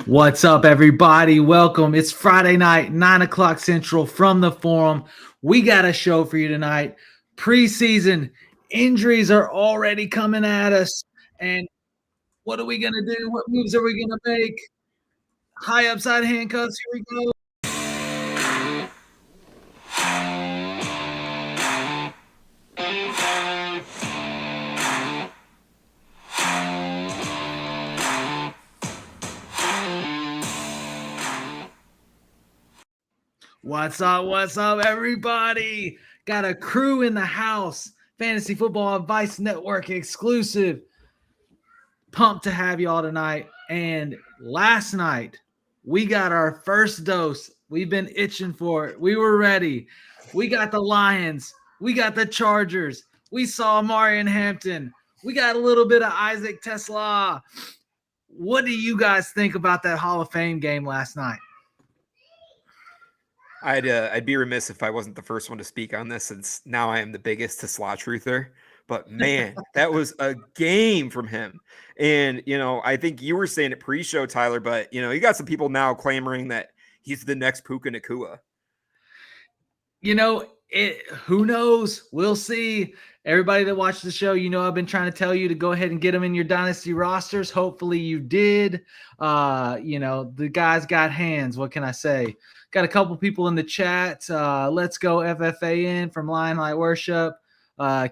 What's up, everybody? Welcome. It's Friday night, 9 o'clock Central from the Forum. We got a show for you tonight. Preseason injuries are already coming at us. And what are we going to do? What moves are we going to make? High upside handcuffs. Here we go. What's up, everybody? Got a crew in the house. Fantasy Football Advice Network exclusive. Pumped to have y'all tonight. And last night, we got our first dose. We've been itching for it. We were ready. We got the Lions. We got the Chargers. We saw Marion Hampton. We got a little bit of Isaac Tesla. What do you guys think about that Hall of Fame game last night? I'd be remiss if I wasn't the first one to speak on this, since now I am the biggest Tesla truther. But man, that was a game from him. And, I think you were saying it pre-show, Tyler, but, you got some people now clamoring that he's the next Puka Nacua. Who knows? We'll see. Everybody that watched the show, I've been trying to tell you to go ahead and get them in your dynasty rosters. Hopefully you did. The guy's got hands. What can I say? Got a couple people in the chat. Let's go FFAN from Lion Light Worship.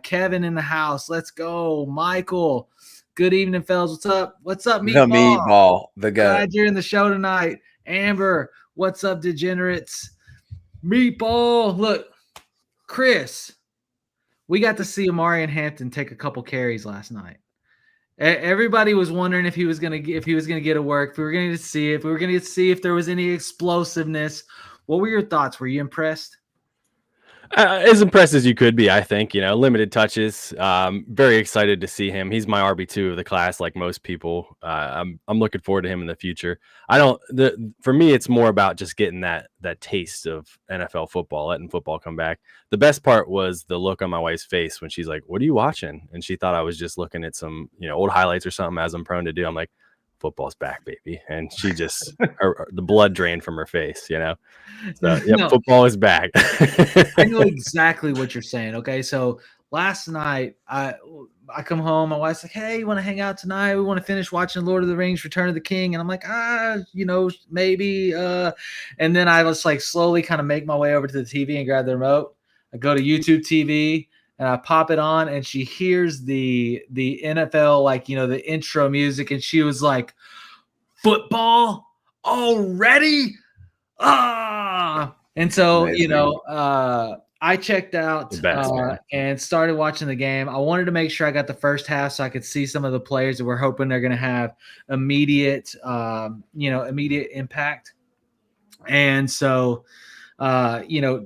Kevin in the house. Let's go. Michael. Good evening, fellas. What's up? What's up, Meatball? The Meatball. The guy. Glad you're in the show tonight. Amber. What's up, degenerates? Meatball. Look, Chris. We got to see Marion Hampton take a couple carries last night. Everybody was wondering if he was gonna get a work. If we were going to see if there was any explosiveness. What were your thoughts? Were you impressed? As impressed as you could be, I think. Limited touches. Very excited to see him. He's my RB2 of the class, like most people. I'm looking forward to him in the future. For me, it's more about just getting that taste of NFL football, letting football come back. The best part was the look on my wife's face when she's like, "What are you watching?" And she thought I was just looking at some, old highlights or something, as I'm prone to do. I'm like, "Football's back, baby," and she just the blood drained from her face. So yeah, no. Football is back. I know exactly what you're saying. Okay, so last night I come home, my wife's like, "Hey, you want to hang out tonight? We want to finish watching Lord of the Rings: Return of the King." And I'm like, maybe. And then I was like slowly kind of make my way over to the TV and grab the remote. I go to YouTube TV and I pop it on, and she hears the NFL, the intro music, and she was like, "Football already? Ah!" And so, I checked out and started watching the game. I wanted to make sure I got the first half so I could see some of the players that we're hoping they're going to have immediate impact. And so,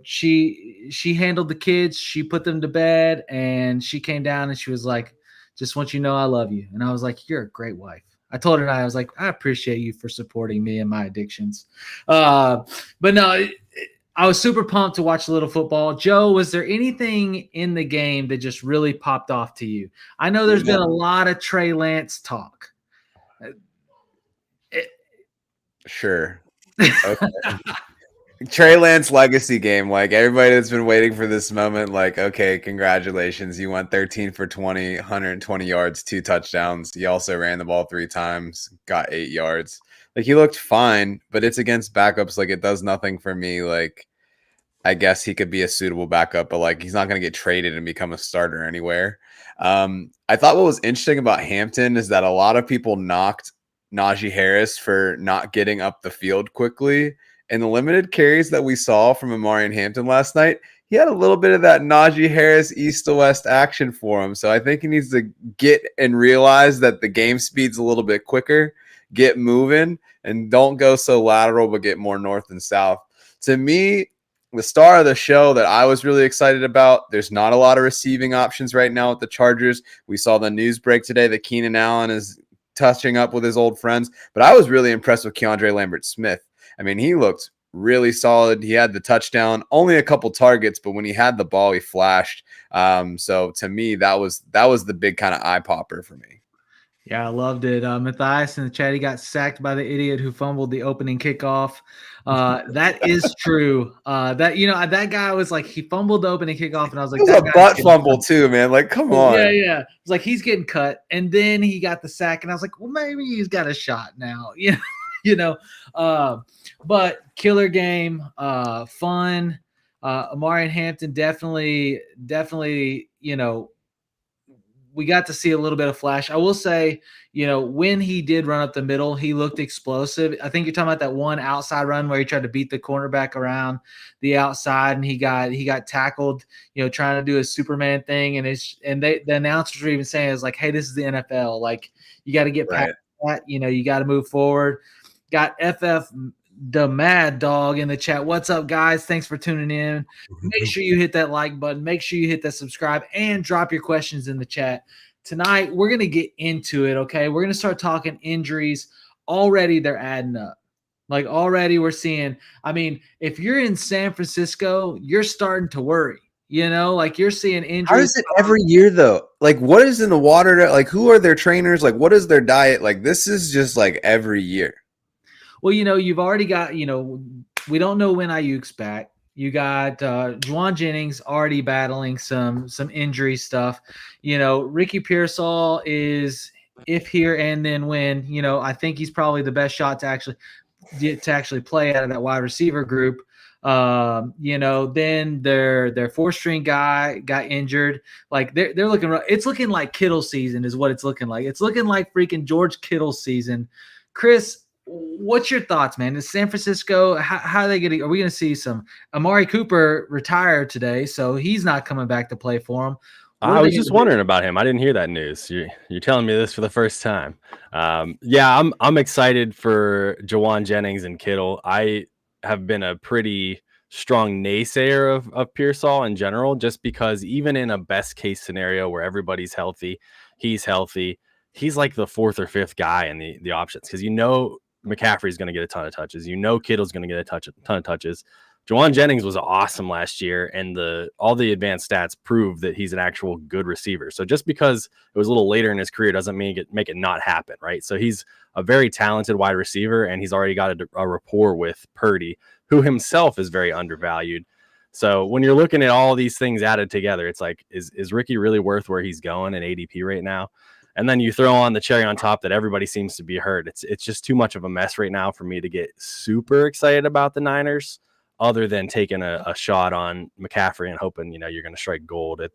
she handled the kids. She put them to bed, and she came down and she was like, "Just want you to know I love you." And I was like, "You're a great wife." I told her, I was like, "I appreciate you for supporting me and my addictions." But no, I was super pumped to watch a little football. Joe, was there anything in the game that just really popped off to you? I know there's been a lot of Trey Lance talk. Sure. Okay. Trey Lance legacy game. Like, everybody that's been waiting for this moment, like, okay, congratulations. You went 13 for 20, 120 yards, 2 touchdowns. You also ran the ball 3 times, got 8 yards. Like, he looked fine, but it's against backups. Like, it does nothing for me. Like, I guess he could be a suitable backup, but like, he's not going to get traded and become a starter anywhere. I thought what was interesting about Hampton is that a lot of people knocked Najee Harris for not getting up the field quickly. And the limited carries that we saw from Marion Hampton last night, he had a little bit of that Najee Harris east to west action for him. So I think he needs to get and realize that the game speed's a little bit quicker, get moving, and don't go so lateral, but get more north and south. To me, the star of the show that I was really excited about, there's not a lot of receiving options right now with the Chargers. We saw the news break today that Keenan Allen is touching up with his old friends, but I was really impressed with Keandre Lambert Smith. I mean, he looked really solid. He had the touchdown, only a couple targets, but when he had the ball, he flashed. So to me, that was the big kind of eye popper for me. Yeah, I loved it. Matthias in the chat, he got sacked by the idiot who fumbled the opening kickoff. That is true. That guy was like, he fumbled the opening kickoff, and I was like, It was that a guy's butt getting fumble cut. too, man. Like, come Yeah, on. yeah. It was like he's getting cut, and then he got the sack, and I was like, well, maybe he's got a shot now. But killer game, fun. Amari and Hampton definitely, we got to see a little bit of flash. I will say, when he did run up the middle, he looked explosive. I think you're talking about that one outside run where he tried to beat the cornerback around the outside, and he got tackled, trying to do a Superman thing. And the announcers were even saying, it's like, hey, this is the NFL. Like, you got to get past that. You got to move forward. Got FF the Mad Dog in the chat. What's up, guys? Thanks for tuning in. Make sure you hit that like button. Make sure you hit that subscribe and drop your questions in the chat. Tonight, we're going to get into it, okay? We're going to start talking injuries. Already, they're adding up. Like, already we're seeing – I mean, if you're in San Francisco, you're starting to worry. Like you're seeing injuries. How is it every year, though? Like, what is in the water? Like, who are their trainers? Like, what is their diet? Like, this is just like every year. Well, you've already got, we don't know when Ayuk's back. You got Juwan Jennings already battling some injury stuff. Ricky Pearsall is if here and then when. I think he's probably the best shot to actually play out of that wide receiver group. Then their 4th-string guy got injured. Like they're looking. It's looking like Kittle season is what it's looking like. It's looking like freaking George Kittle season. Chris, what's your thoughts, man? Is San Francisco, how are they getting? Are we going to see some Amari Cooper retire today, so he's not coming back to play for him? I was just wondering about him. I didn't hear that news. You're telling me this for the first time. Yeah, I'm excited for Juwan Jennings and Kittle. I have been a pretty strong naysayer of Pearsall in general, just because even in a best case scenario where everybody's healthy, he's healthy, he's like the 4th or 5th guy in the options, because McCaffrey's going to get a ton of touches. Kittle's going to get a ton of touches. Juwan Jennings was awesome last year, and all the advanced stats prove that he's an actual good receiver. So just because it was a little later in his career doesn't make it not happen, right? So he's a very talented wide receiver, and he's already got a rapport with Purdy, who himself is very undervalued. So when you're looking at all these things added together, it's like, is Ricky really worth where he's going in ADP right now? And then you throw on the cherry on top that everybody seems to be hurt. It's just too much of a mess right now for me to get super excited about the Niners, other than taking a shot on McCaffrey and hoping, you're going to strike gold at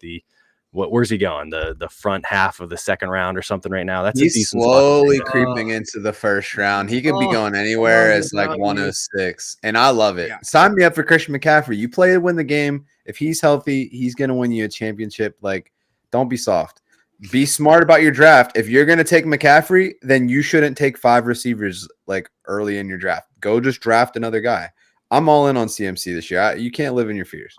where's he going? The front half of the 2nd round or something right now. That's He's a decent slowly spot. creeping into the 1st round. He could be going anywhere as like 106. And I love it. Yeah. Sign me up for Christian McCaffrey. You play to win the game. If he's healthy, he's going to win you a championship. Like, don't be soft. Be smart about your draft. If you're going to take McCaffrey, then you shouldn't take 5 receivers like early in your draft. Go just draft another guy. I'm all in on CMC this year. You can't live in your fears.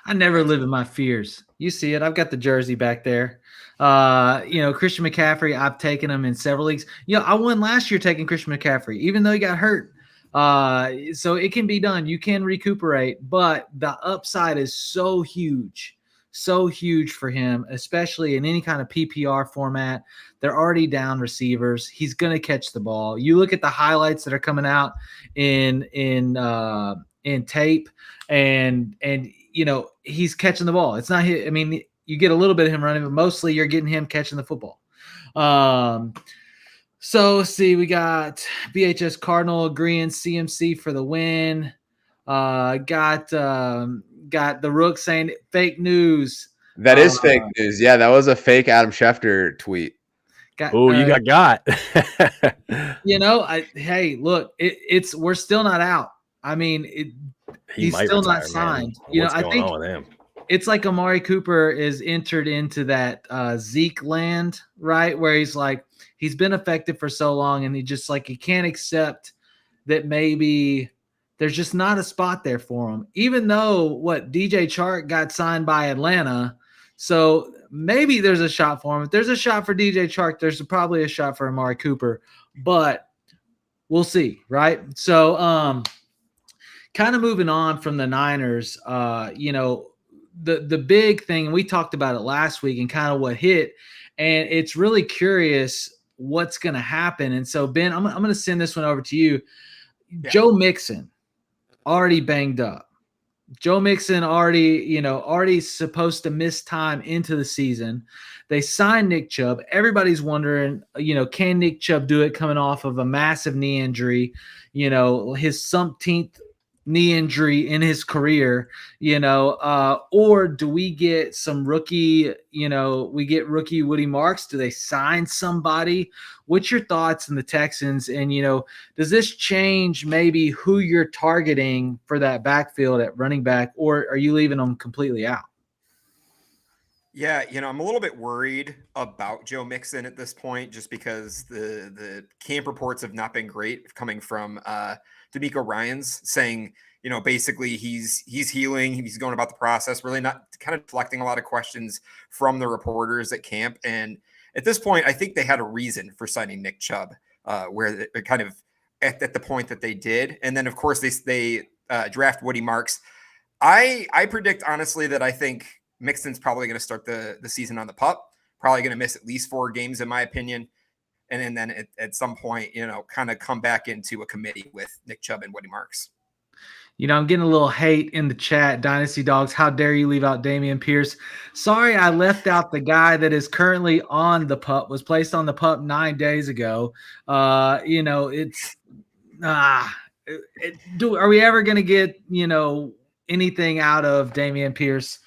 I never live in my fears. You see it. I've got the jersey back there. Christian McCaffrey, I've taken him in several leagues. I won last year taking Christian McCaffrey, even though he got hurt. So it can be done. You can recuperate, but the upside is so huge for him, especially in any kind of PPR format. They're already down receivers. He's going to catch the ball. You look at the highlights that are coming out in tape, and he's catching the ball. It's not his, I mean, you get a little bit of him running, but mostly you're getting him catching the football. So see, we got BHS Cardinal agreeing CMC for the win. Got the Rook saying fake news. That is fake news. Yeah, that was a fake Adam Schefter tweet. You got. Hey, look, we're still not out. I mean, he's still not signed. What's going on with him? It's like Amari Cooper is entered into that Zeke land, right? Where he's like, he's been effective for so long, and he can't accept that maybe there's just not a spot there for him. Even though DJ Chark got signed by Atlanta, so maybe there's a shot for him. If there's a shot for DJ Chark, there's probably a shot for Amari Cooper, but we'll see, right? So, kind of moving on from the Niners, the big thing, and we talked about it last week, and kind of what hit, and it's really curious what's going to happen. And so, Ben, I'm going to send this one over to you. Yeah. Joe Mixon already banged up. Joe Mixon already supposed to miss time into the season. They signed Nick Chubb. Everybody's wondering, can Nick Chubb do it coming off of a massive knee injury, his umpteenth knee injury in his career, or do we get some rookie, we get rookie Woody Marks? Do they sign somebody? What's your thoughts on the Texans? And, does this change maybe who you're targeting for that backfield at running back, or are you leaving them completely out? Yeah, I'm a little bit worried about Joe Mixon at this point, just because the camp reports have not been great, coming from D'Amico Ryans saying, basically he's healing, he's going about the process, really not kind of deflecting a lot of questions from the reporters at camp. And at this point, I think they had a reason for signing Nick Chubb, where they're kind of at the point that they did. And then, of course, they draft Woody Marks. I predict, honestly, that I think Mixon's probably going to start the season on the PUP, probably going to miss at least 4 games, in my opinion. And then at some point, kind of come back into a committee with Nick Chubb and Woody Marks. I'm getting a little hate in the chat. Dynasty Dogs, how dare you leave out Dameon Pierce? Sorry, I left out the guy that is currently on the PUP, was placed on the PUP 9 days ago. Are we ever going to get, anything out of Dameon Pierce?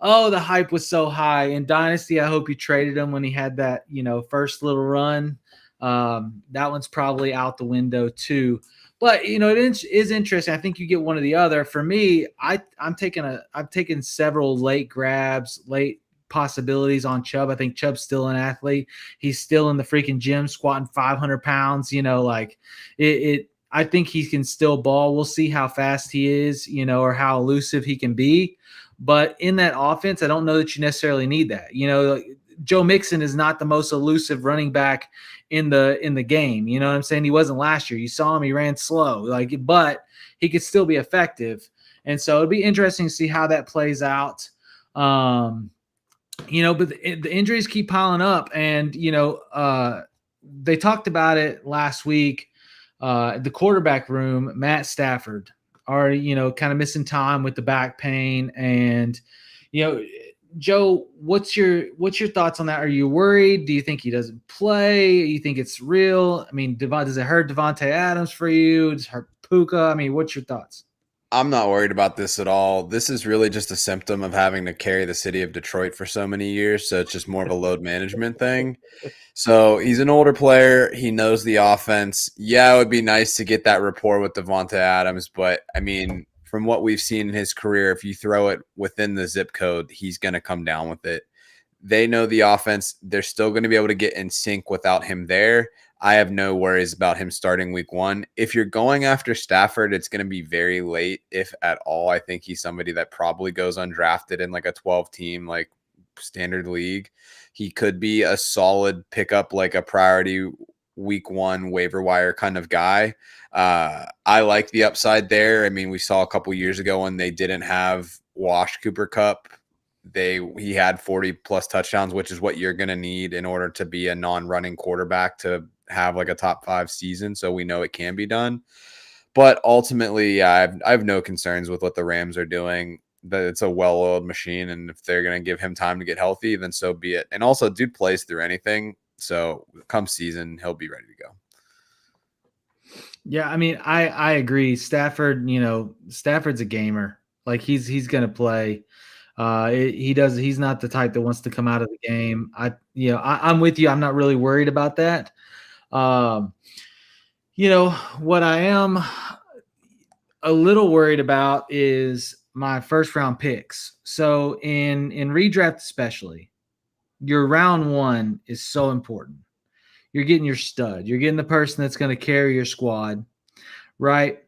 Oh, the hype was so high in Dynasty. I hope you traded him when he had that, first little run. That one's probably out the window too. But it is interesting. I think you get one or the other. For me, I've taken several late grabs, late possibilities on Chubb. I think Chubb's still an athlete. He's still in the freaking gym squatting 500 pounds. I think he can still ball. We'll see how fast he is, or how elusive he can be. But in that offense, I don't know that you necessarily need that. Joe Mixon is not the most elusive running back in the game. You know what I'm saying? He wasn't last year. You saw him, he ran slow, but he could still be effective. And so it'd be interesting to see how that plays out. But the injuries keep piling up, and they talked about it last week. The quarterback room, Matt Stafford, already, kind of missing time with the back pain. And, Joe, what's your thoughts on that? Are you worried? Do you think he doesn't play? You think it's real? I mean, does it hurt Devontae Adams for you? Does it hurt Puka? I mean, what's your thoughts? I'm not worried about this at all. This is really just a symptom of having to carry the city of Detroit for so many years. So it's just more of a load management thing. So he's an older player. He knows the offense. Yeah, it would be nice to get that rapport with Devontae Adams. But, I mean, from what we've seen in his career, if you throw it within the zip code, he's going to come down with it. They know the offense. They're still going to be able to get in sync without him there. I have no worries about him starting week 1. If you're going after Stafford, it's going to be very late, if at all. I think he's somebody that probably goes undrafted in like a 12-team, like standard league. He could be a solid pickup, like a priority week 1 waiver wire kind of guy. I like the upside there. I mean, we saw a couple years ago when they didn't have Wash Cooper Kupp, he had 40 plus touchdowns, which is what you're going to need in order to be a non-running quarterback to have like a top 5 season. So we know it can be done. But ultimately, I have no concerns with what the Rams are doing. That it's a well-oiled machine, and if they're going to give him time to get healthy, then so be it. And also, dude plays through anything. So come season, he'll be ready to go. Yeah, I mean, I agree. Stafford, Stafford's a gamer. Like he's going to play. He's not the type that wants to come out of the game. I'm with you. I'm not really worried about that. What I am a little worried about is my first round picks. So in redraft, especially, your round 1 is so important. You're getting your stud. You're getting the person that's going to carry your squad, right?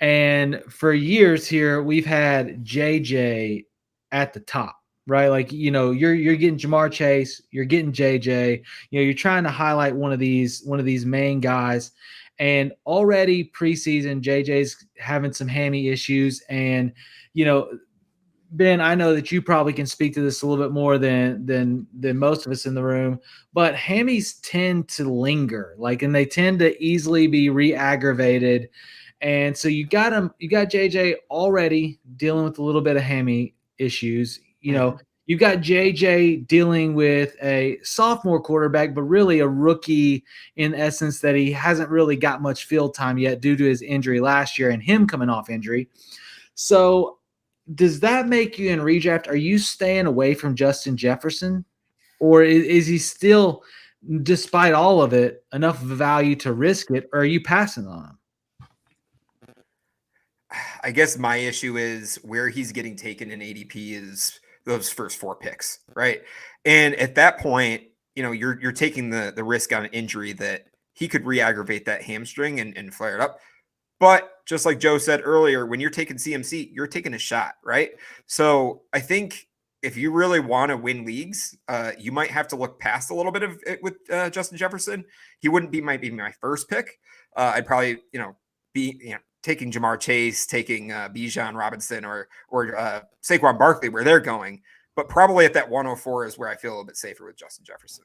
And for years here, we've had JJ at the top, right? Like, you're getting Jamar Chase, you're getting JJ, you're trying to highlight one of these main guys. And already preseason, JJ's having some hammy issues. And, Ben, I know that you probably can speak to this a little bit more than most of us in the room, but hammies tend to linger, and they tend to easily be re-aggravated. And so you got JJ already dealing with a little bit of hammy issues. You've got JJ dealing with a sophomore quarterback, but really a rookie in essence, that he hasn't really got much field time yet due to his injury last year and him coming off injury. So does that make you in redraft? Are you staying away from Justin Jefferson, or is he still, despite all of it, enough of a value to risk it, or are you passing on him? I guess my issue is where he's getting taken in ADP is those first 4 picks, right? And at that point, you're taking the risk on an injury that he could re-aggravate that hamstring and flare it up. But just like Joe said earlier, when you're taking CMC, you're taking a shot, right? So I think if you really want to win leagues, you might have to look past a little bit of it with Justin Jefferson. He might be my first pick. I'd probably, be taking Jamar Chase, taking Bijan Robinson or Saquon Barkley where they're going. But probably at that 104 is where I feel a little bit safer with Justin Jefferson.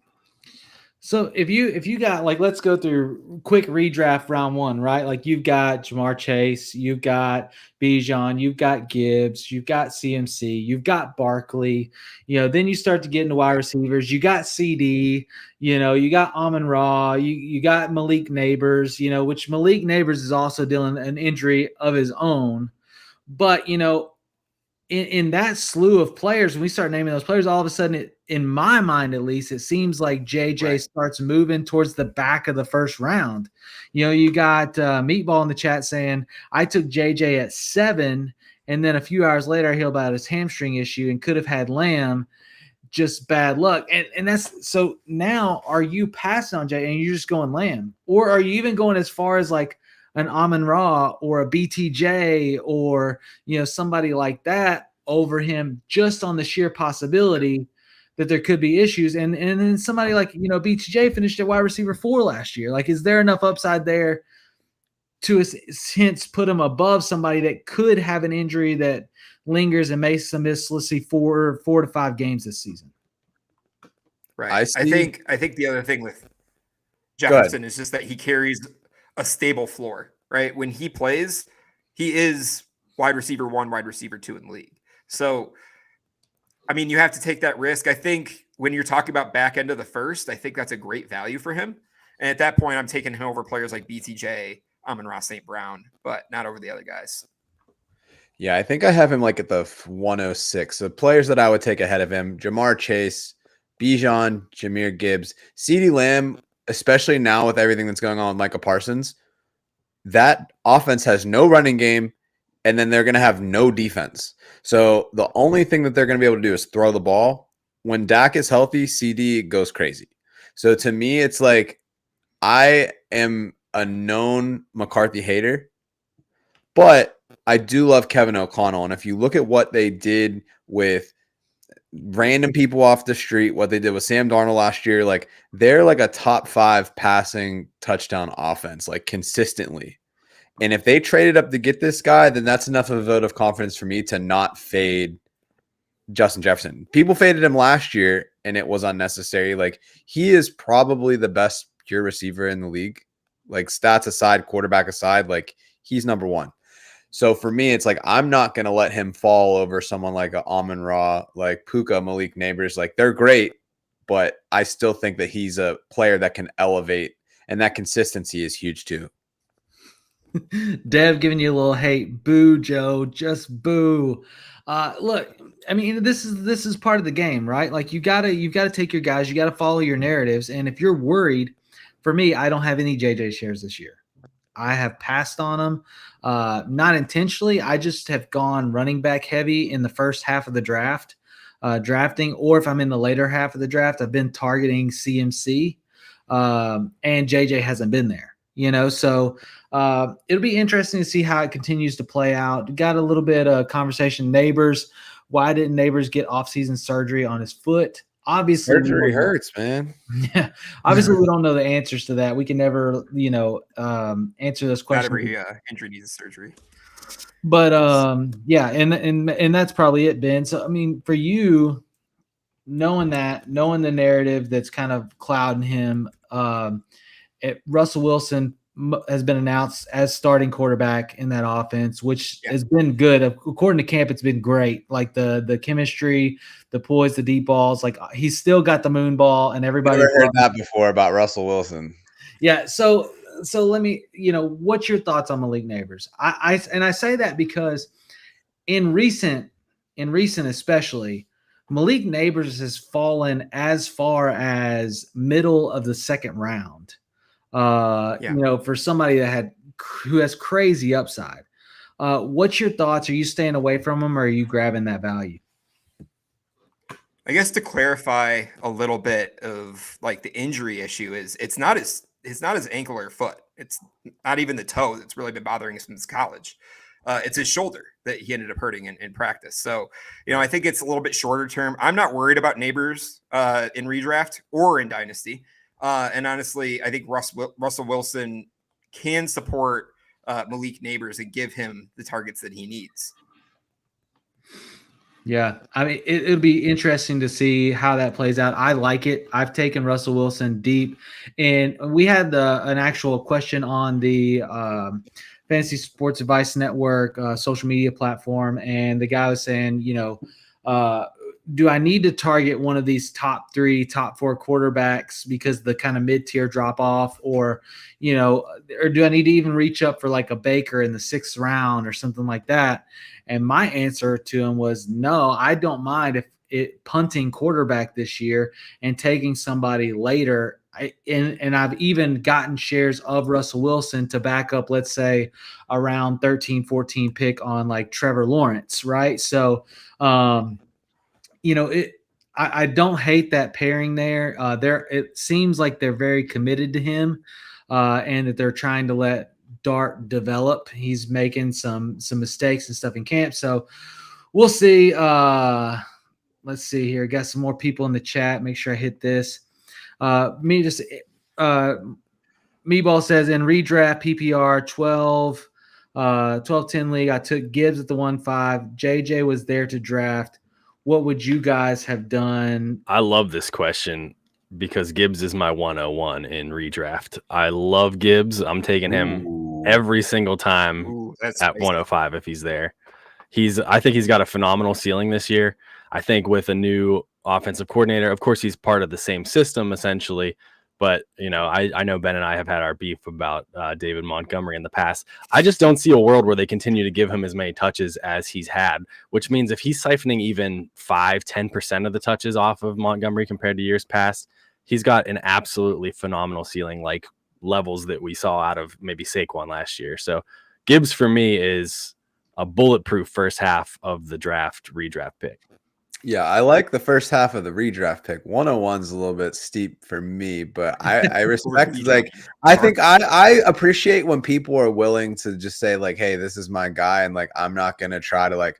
So if you got, let's go through quick redraft round 1, right? You've got Jamar Chase, you've got Bijan, you've got Gibbs, you've got CMC, you've got Barkley, then you start to get into wide receivers. You got CD, you got Amon-Ra, you got Malik Neighbors, which Malik Neighbors is also dealing an injury of his own. But, in that slew of players, when we start naming those players, all of a sudden, in my mind at least, it seems like JJ starts moving towards the back of the first round. You got Meatball in the chat saying, I took JJ at 7, and then a few hours later, I hear about his hamstring issue and could have had Lamb. Just bad luck. And that's so now, are you passing on JJ and you're just going Lamb? Or are you even going as far as an Amon-Ra or a BTJ or somebody like that over him, just on the sheer possibility that there could be issues? And then somebody like BTJ finished at wide receiver 4 last year. Is there enough upside there to hence put him above somebody that could have an injury that lingers and makes him miss, let's see, 4 to 5 games this season? Right. I think the other thing with Jefferson is just that he carries a stable floor, right? When he plays, he is wide receiver 1, wide receiver 2 in the league. So, you have to take that risk. I think when you're talking about back end of the first, I think that's a great value for him. And at that point, I'm taking him over players like BTJ, Amon-Ra St. Brown, but not over the other guys. Yeah, I think I have him at the 106. The players that I would take ahead of him: Jamar Chase, Bijan, Jahmyr Gibbs, CeeDee Lamb, especially now with everything that's going on with Micah Parsons. That offense has no running game, and then they're going to have no defense. So the only thing that they're going to be able to do is throw the ball. When Dak is healthy, CD goes crazy. So to me, it's I am a known McCarthy hater, but I do love Kevin O'Connell. And if you look at what they did with random people off the street, what they did with Sam Darnold last year, they're a top 5 passing touchdown offense, consistently. And if they traded up to get this guy, then that's enough of a vote of confidence for me to not fade Justin Jefferson. People faded him last year, and it was unnecessary. He is probably the best pure receiver in the league. Stats aside, quarterback aside, he's number 1. So for me, it's I'm not going to let him fall over someone like a Amon-Ra, Puka, Malik Neighbors. They're great, but I still think that he's a player that can elevate, and that consistency is huge too. Dev giving you a little hate. Boo, Joe. Just boo. Look, this is part of the game, right? You've got to take your guys. You got to follow your narratives. And if you're worried, for me, I don't have any JJ shares this year. I have passed on them, not intentionally. I just have gone running back heavy in the first half of the draft, drafting, or if I'm in the later half of the draft, I've been targeting CMC, and JJ hasn't been there. So it'll be interesting to see how it continues to play out. Got a little bit of conversation. Neighbors, why didn't Neighbors get off-season surgery on his foot? Obviously, surgery hurts, man. Yeah, obviously we don't know the answers to that. We can never, answer those questions. Not every injury needs surgery. But yeah, and that's probably it, Ben. So I mean, for you, knowing the narrative that's kind of clouding him, Russell Wilson has been announced as starting quarterback in that offense, which has been good. According to camp, it's been great. Like the chemistry, the poise, the deep balls. Like he's still got the moon ball, and everybody Never heard that before about Russell Wilson. Yeah. So let me, what's your thoughts on Malik Neighbors? I say that because in recent especially, Malik Neighbors has fallen as far as middle of the second round. For somebody who has crazy upside. What's your thoughts? Are you staying away from him, or are you grabbing that value? I guess to clarify a little bit of like the injury issue is it's not his ankle or foot. It's not even the toe that's really been bothering him since college. It's his shoulder that he ended up hurting in practice. So, I think it's a little bit shorter term. I'm not worried about Neighbors in redraft or in dynasty. And honestly, I think Russell Wilson can support Malik Neighbors and give him the targets that he needs. Yeah, I mean, it'll be interesting to see how that plays out. I like it. I've taken Russell Wilson deep, and we had an actual question on the Fantasy Sports Advice Network social media platform, and the guy was saying, do I need to target one of these top 3, top 4 quarterbacks because the kind of mid-tier drop off, or do I need to even reach up for like a Baker in the 6th round or something like that? And my answer to him was, no, I don't mind if punting quarterback this year and taking somebody later. And I've even gotten shares of Russell Wilson to back up, let's say, around 13, 14 pick on like Trevor Lawrence, right? So, I don't hate that pairing there. It seems like they're very committed to him, and that they're trying to let Dart develop. He's making some mistakes and stuff in camp, so we'll see. Let's see here. Got some more people in the chat. Make sure I hit this. Meatball says in redraft PPR 12-10 league, I took Gibbs at the 1-5. JJ was there to draft. What would you guys have done? I love this question because Gibbs is my 101 in redraft. I love Gibbs. I'm taking him every single time at 105 if he's there. I think he's got a phenomenal ceiling this year. I think with a new offensive coordinator, of course, he's part of the same system essentially. But, I know Ben and I have had our beef about David Montgomery in the past. I just don't see a world where they continue to give him as many touches as he's had, which means if he's siphoning even 5-10% of the touches off of Montgomery compared to years past, he's got an absolutely phenomenal ceiling, like levels that we saw out of maybe Saquon last year. So Gibbs for me is a bulletproof first half of the redraft pick. Yeah, I like the first half of the redraft pick. 101's a little bit steep for me, but I respect I think I appreciate when people are willing to just say like, hey, this is my guy, and like I'm not gonna try to like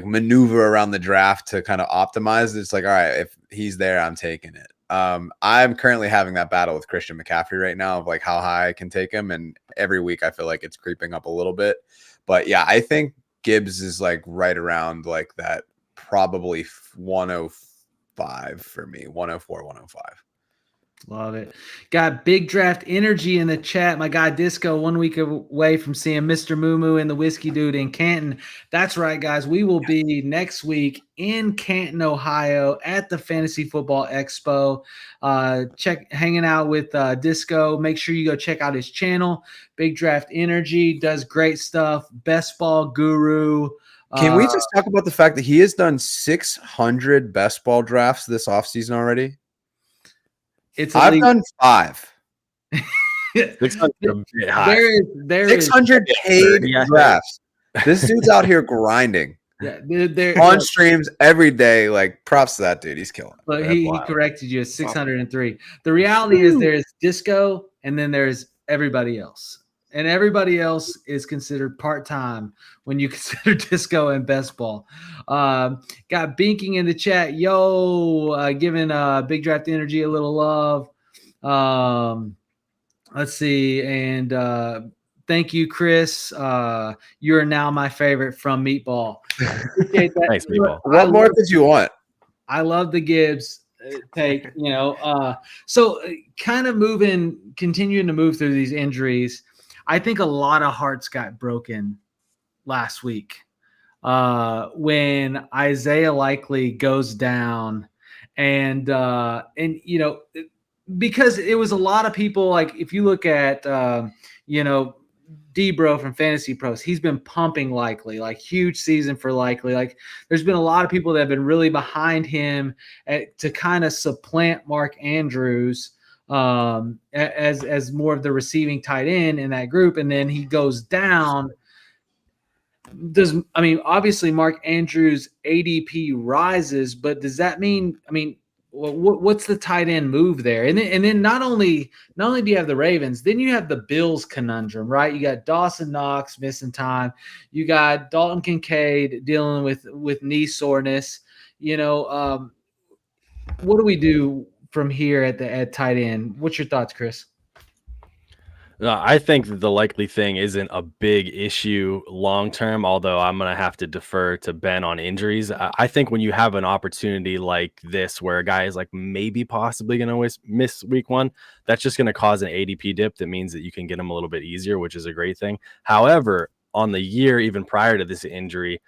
maneuver around the draft to kind of optimize it. It's like, all right, if he's there, I'm taking it. I'm currently having that battle with Christian McCaffrey right now of like how high I can take him, and every week I feel like it's creeping up a little bit. But yeah, I think Gibbs is like right around like that. Probably 105 for me, 104, 105. Love it. Got big draft energy in the chat. My guy Disco 1 week away from seeing Mr. Moo Moo and the Whiskey Dude in Canton. That's right, guys. We will be next week in Canton, Ohio at the Fantasy Football Expo. Hanging out with Disco. Make sure you go check out his channel. Big Draft Energy does great stuff. Best ball guru. Can we just talk about the fact that he has done 600 best ball drafts this offseason already? I've done 5. 600 600 paid drafts. This dude's out here grinding. Yeah, on streams every day. Like, props to that dude. He's killing it. But he corrected you. It's 603. The reality is there's Disco, and then there's everybody else. And everybody else is considered part-time when you consider Disco and best ball. Got Binking in the chat. Yo, giving Big Draft Energy a little love. Let's see. And Thank you, Chris. You're now my favorite from Meatball. Appreciate that. Thanks, Meatball. What more did you want? I love the Gibbs take, so kind of continuing to move through these injuries. I think a lot of hearts got broken last week when Isaiah Likely goes down and because it was a lot of people, like if you look at, D-Bro from Fantasy Pros, he's been pumping Likely, like huge season for Likely. Like there's been a lot of people that have been really behind him to kind of supplant Mark Andrews as more of the receiving tight end in that group. And then he goes down. Obviously Mark Andrews ADP rises, but does that mean, what's the tight end move there? And then not only do you have the Ravens, then you have the Bills conundrum, right? You got Dawson Knox missing time. You got Dalton Kincaid dealing with knee soreness. What do we do from here at tight end? What's your thoughts, Chris? I think the Likely thing isn't a big issue long term, although I'm going to have to defer to Ben on injuries. I think when you have an opportunity like this where a guy is like maybe possibly going to miss week 1, that's just going to cause an ADP dip. That means that you can get him a little bit easier, which is a great thing. However, on the year, even prior to this injury,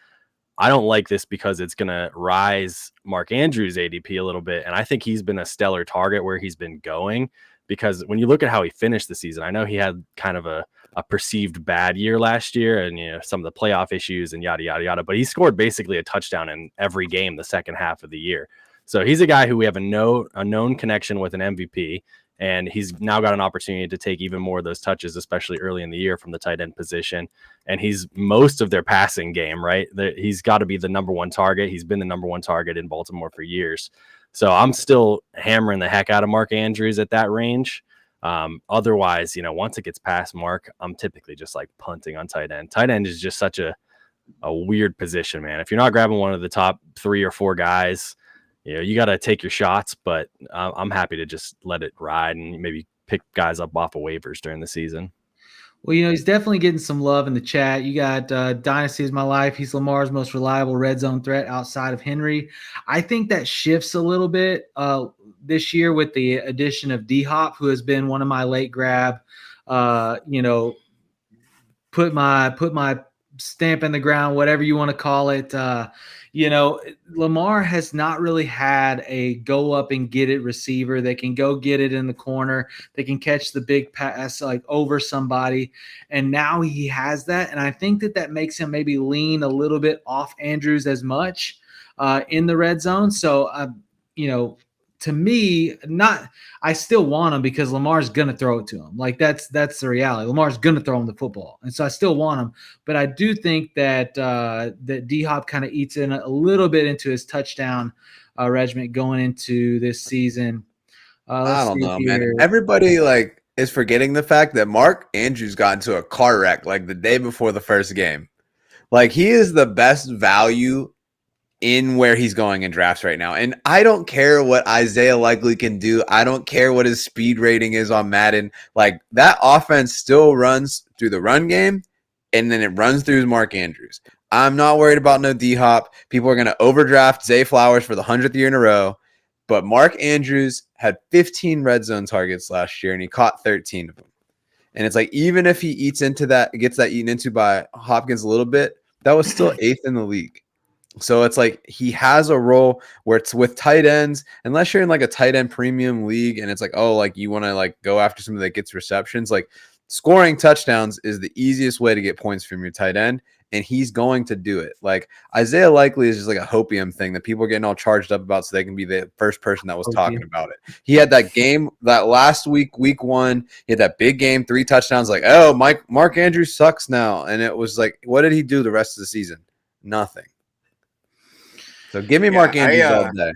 I don't like this because it's going to rise Mark Andrews' ADP a little bit. And I think he's been a stellar target where he's been going. Because when you look at how he finished the season, I know he had kind of a perceived bad year last year and, some of the playoff issues and yada, yada, yada. But he scored basically a touchdown in every game the second half of the year. So he's a guy who we have a known connection with an MVP. And he's now got an opportunity to take even more of those touches, especially early in the year from the tight end position. And he's most of their passing game, right? He's got to be the number 1 target. He's been the number 1 target in Baltimore for years. So I'm still hammering the heck out of Mark Andrews at that range. Otherwise, once it gets past Mark, I'm typically just like punting on tight end. Tight end is just such a weird position, man. If you're not grabbing one of the top 3 or 4 guys, you got to take your shots, but I'm happy to just let it ride and maybe pick guys up off of waivers during the season. Well, he's definitely getting some love in the chat. You got Dynasty is my life. He's Lamar's most reliable red zone threat outside of Henry. I think that shifts a little bit this year with the addition of D-Hop, who has been one of my late grab, put my stamp in the ground, whatever you want to call it. Lamar has not really had a go up and get it receiver. They can go get it in the corner. They can catch the big pass like over somebody. And now he has that. And I think that makes him maybe lean a little bit off Andrews as much in the red zone. So, to me, I still want him because Lamar's going to throw it to him. Like that's the reality. Lamar's going to throw him the football. And so I still want him, but I do think that D-Hop kind of eats in a little bit into his touchdown regiment going into this season. I don't know, man. Everybody is forgetting the fact that Mark Andrews got into a car wreck like the day before the first game. Like he is the best value in where he's going in drafts right now. And I don't care what Isaiah Likely can do. I don't care what his speed rating is on Madden. Like that offense still runs through the run game and then it runs through Mark Andrews. I'm not worried about no D-Hop. People are going to overdraft Zay Flowers for the 100th year in a row. But Mark Andrews had 15 red zone targets last year and he caught 13 of them. And it's like, even if he gets that eaten into by Hopkins a little bit, that was still 8th in the league. So it's like he has a role where it's with tight ends, unless you're in like a tight end premium league and it's like, oh, like you want to like go after somebody that gets receptions. Like scoring touchdowns is the easiest way to get points from your tight end, and he's going to do it. Like Isaiah Likely is just like a hopium thing that people are getting all charged up about so they can be the first person that was talking about it. He had that game that last week 1, he had that big game, 3 touchdowns, like, oh, Mark Andrews sucks now. And it was like, what did he do the rest of the season? Nothing. So give me Mark Andrews all day.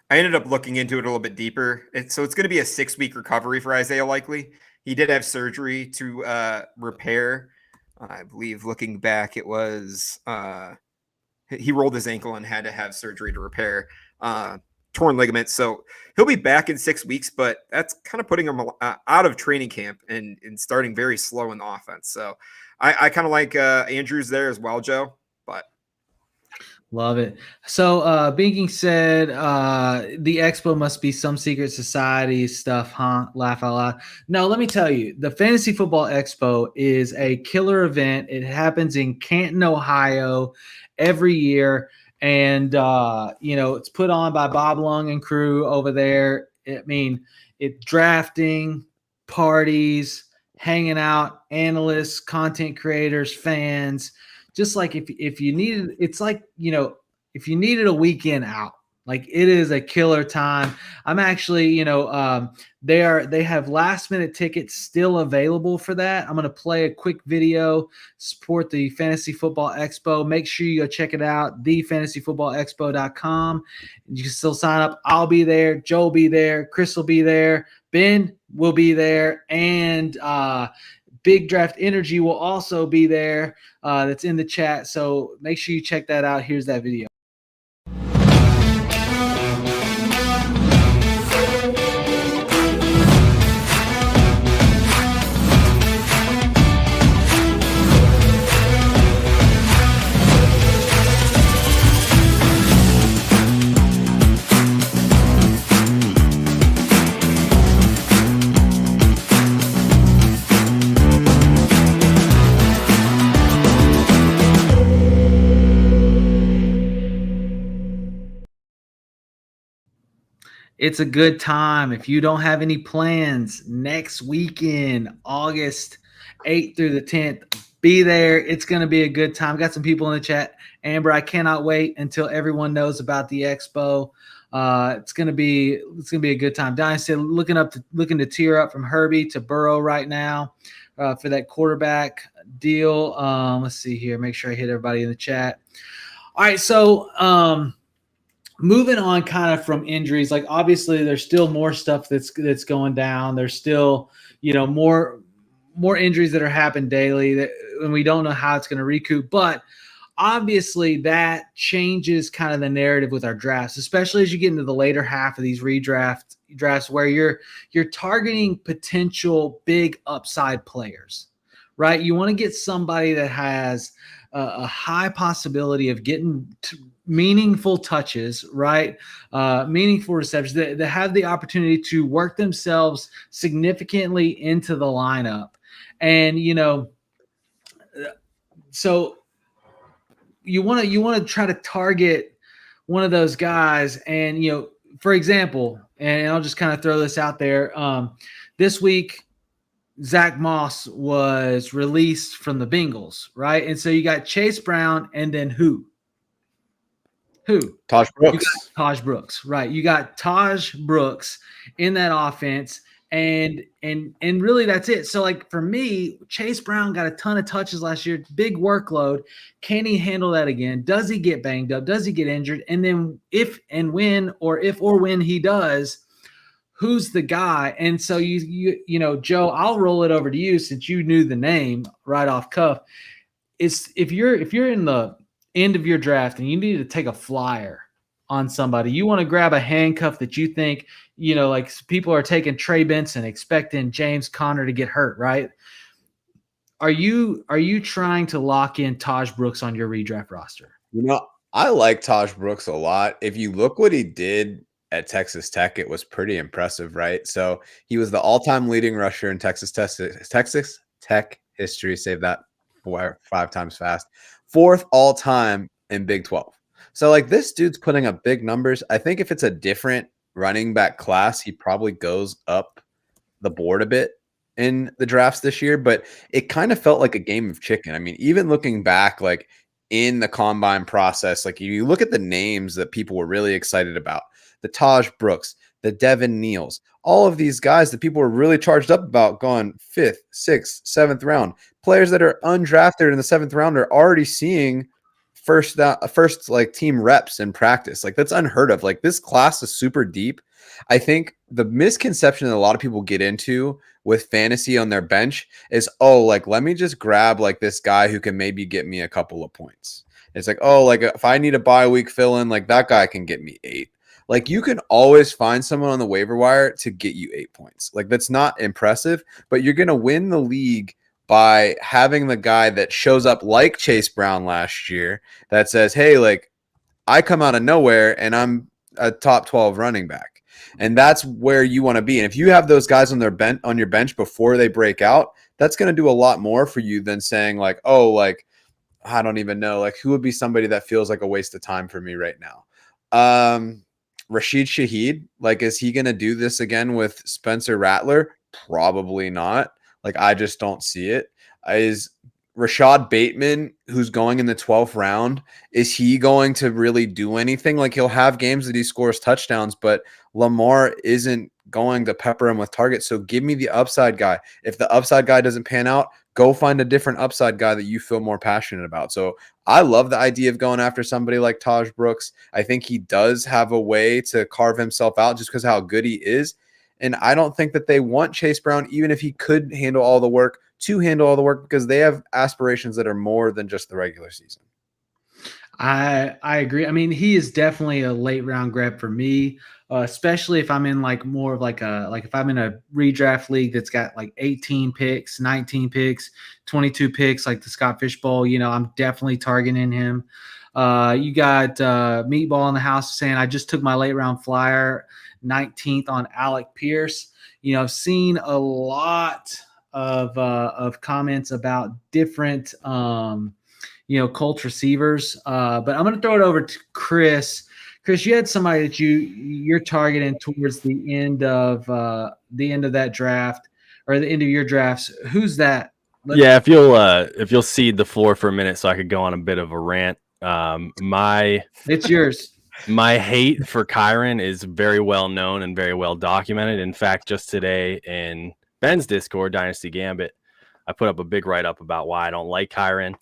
I ended up looking into it a little bit deeper. So it's going to be a 6-week recovery for Isaiah Likely. He did have surgery to repair. I believe looking back, it was he rolled his ankle and had to have surgery to repair. torn ligaments. So he'll be back in 6 weeks, but that's kind of putting him out of training camp and starting very slow in the offense. So I kind of like Andrews there as well, Joe. But love it. So Binking said the Expo must be some secret society stuff, huh? Laugh out loud. No, let me tell you, the Fantasy Football Expo is a killer event. It happens in Canton, Ohio every year. And, it's put on by Bob Lung and crew over there. I mean, it's drafting, parties, hanging out, analysts, content creators, fans. Just like if you needed, it's like, if you needed a weekend out, like it is a killer time. I'm actually, they have last minute tickets still available for that. I'm going to play a quick video, support the Fantasy Football Expo. Make sure you go check it out, thefantasyfootballexpo.com. You can still sign up. I'll be there. Joe will be there. Chris will be there. Ben will be there. And, Big Draft Energy will also be there. That's in the chat. So make sure you check that out. Here's that video. It's a good time. If you don't have any plans next weekend, August 8th through the 10th, be there. It's going to be a good time. Got some people in the chat. Amber, I cannot wait until everyone knows about the Expo. It's going to be a good time. Diane said looking to tear up from Herbie to Burrow right now for that quarterback deal. Let's see here. Make sure I hit everybody in the chat. All right, so moving on kind of from injuries, like obviously there's still more stuff that's going down. There's still, more injuries that are happening daily and we don't know how it's going to recoup. But obviously that changes kind of the narrative with our drafts, especially as you get into the later half of these drafts where you're targeting potential big upside players, right? You want to get somebody that has a high possibility of getting meaningful touches, right? Meaningful receptions that have the opportunity to work themselves significantly into the lineup. And, so you want to try to target one of those guys. And, for example, and I'll just kind of throw this out there. This week, Zach Moss was released from the Bengals, right? And so you got Chase Brown and then who? Tahj Brooks. Tahj Brooks, right? You got Tahj Brooks in that offense, and really that's it. So like for me, Chase Brown got a ton of touches last year, big workload. Can he handle that again? Does he get banged up? Does he get injured? And then if or when he does, who's the guy? And so Joe, I'll roll it over to you since you knew the name right off cuff. It's if you're in the end of your draft and you need to take a flyer on somebody, you want to grab a handcuff that you think, like people are taking Trey Benson, expecting James Conner to get hurt, right? Are you trying to lock in Tahj Brooks on your redraft roster? I like Tahj Brooks a lot. If you look what he did at Texas Tech, it was pretty impressive, right? So he was the all-time leading rusher in Texas Tech history. Save that 5 times fast. 4th all-time in Big 12. So like this dude's putting up big numbers. I think if it's a different running back class, he probably goes up the board a bit in the drafts this year, but it kind of felt like a game of chicken. I mean, even looking back, like in the combine process, like you look at the names that people were really excited about, the Tahj Brooks, the Devin Neals, all of these guys that people were really charged up about going 5th, 6th, 7th round. Players that are undrafted in the 7th round are already seeing first like team reps in practice. Like that's unheard of. Like this class is super deep. I think the misconception that a lot of people get into with fantasy on their bench is, like let me just grab like this guy who can maybe get me a couple of points. It's like, like if I need a bye week fill in, like that guy can get me 8. Like, you can always find someone on the waiver wire to get you 8 points. Like, that's not impressive, but you're going to win the league by having the guy that shows up like Chase Brown last year that says, hey, like, I come out of nowhere and I'm a top 12 running back. And that's where you want to be. And if you have those guys on your bench before they break out, that's going to do a lot more for you than saying like, oh, like, I don't even know, like, who would be somebody that feels like a waste of time for me right now? Rashid Shaheed, like, is he going to do this again with Spencer Rattler? Probably not. Like, I just don't see it. Is Rashad Bateman, who's going in the 12th round, is he going to really do anything? Like, he'll have games that he scores touchdowns, but Lamar isn't going to pepper him with targets. So give me the upside guy. If the upside guy doesn't pan out, go find a different upside guy that you feel more passionate about. So I love the idea of going after somebody like Tahj Brooks. I think he does have a way to carve himself out just because how good he is. And I don't think that they want Chase Brown, even if he could handle all the work, to handle all the work, because they have aspirations that are more than just the regular season. I agree. I mean, he is definitely a late round grab for me, especially if I'm in like more of like if I'm in a redraft league that's got like 18 picks, 19 picks, 22 picks, like the Scott Fishbowl. You know, I'm definitely targeting him. You got Meatball in the house saying I just took my late round flyer, 19th on Alec Pierce. You know, I've seen a lot of comments about different Colts receivers. But I'm going to throw it over to Chris. Chris, you had somebody that you're targeting towards the end of that draft or the end of your drafts. Who's that? If you'll cede the floor for a minute so I could go on a bit of a rant. It's yours. My hate for Kyren is very well known and very well documented. In fact, just today in Ben's Discord, Dynasty Gambit, I put up a big write-up about why I don't like Kyren.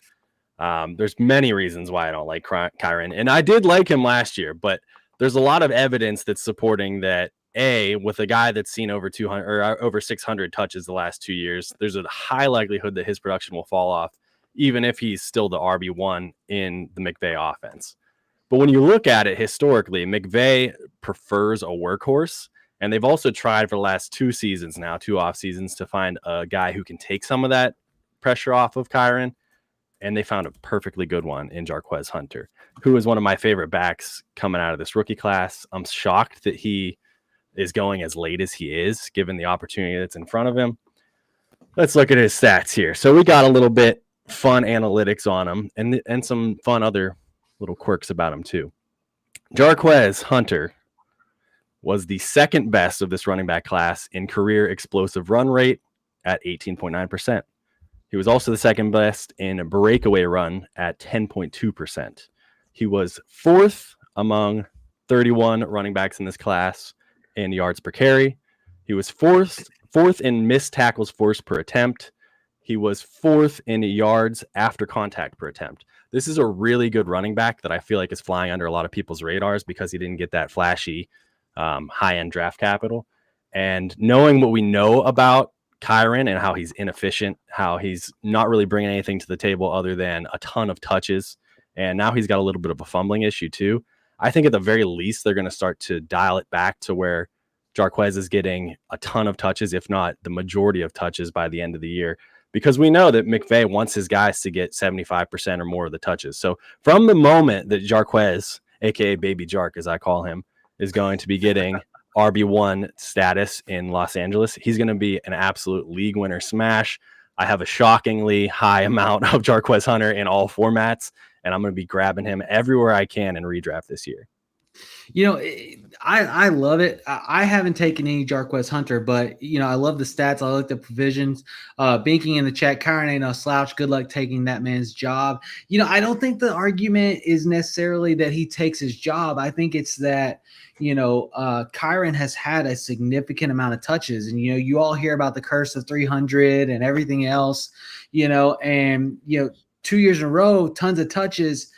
There's many reasons why I don't like Kyren, and I did like him last year, but there's a lot of evidence that's supporting that with a guy that's seen over 200 or over 600 touches the last 2 years, there's a high likelihood that his production will fall off, even if he's still the RB1 in the McVay offense. But when you look at it historically, McVay prefers a workhorse, and they've also tried for the last 2 seasons now, 2 off seasons, to find a guy who can take some of that pressure off of Kyren. And they found a perfectly good one in Jarquez Hunter, who is one of my favorite backs coming out of this rookie class. I'm shocked that he is going as late as he is, given the opportunity that's in front of him. Let's look at his stats here. So we got a little bit fun analytics on him and some fun other little quirks about him too. Jarquez Hunter was the second best of this running back class in career explosive run rate at 18.9%. He was also the second best in a breakaway run at 10.2%. He was 4th among 31 running backs in this class in yards per carry. He was fourth in missed tackles forced per attempt. He was 4th in yards after contact per attempt. This is a really good running back that I feel like is flying under a lot of people's radars because he didn't get that flashy high-end draft capital. And knowing what we know about Kyren and how he's inefficient, how he's not really bringing anything to the table other than a ton of touches, and now he's got a little bit of a fumbling issue too. I think at the very least they're going to start to dial it back to where Jarquez is getting a ton of touches, if not the majority of touches by the end of the year, because we know that McVay wants his guys to get 75% or more of the touches. So from the moment that Jarquez, aka Baby Jark as I call him, is going to be getting RB1 status in Los Angeles, he's going to be an absolute league winner smash. I have a shockingly high amount of Jarquez Hunter in all formats, and I'm going to be grabbing him everywhere I can in redraft this year. You know, I love it. I haven't taken any Jarquez Hunter, but, I love the stats. I like the provisions. Binking in the chat, Kyren ain't no slouch. Good luck taking that man's job. I don't think the argument is necessarily that he takes his job. I think it's that, Kyren has had a significant amount of touches. And, you all hear about the curse of 300 and everything else, and, 2 years in a row, tons of touches.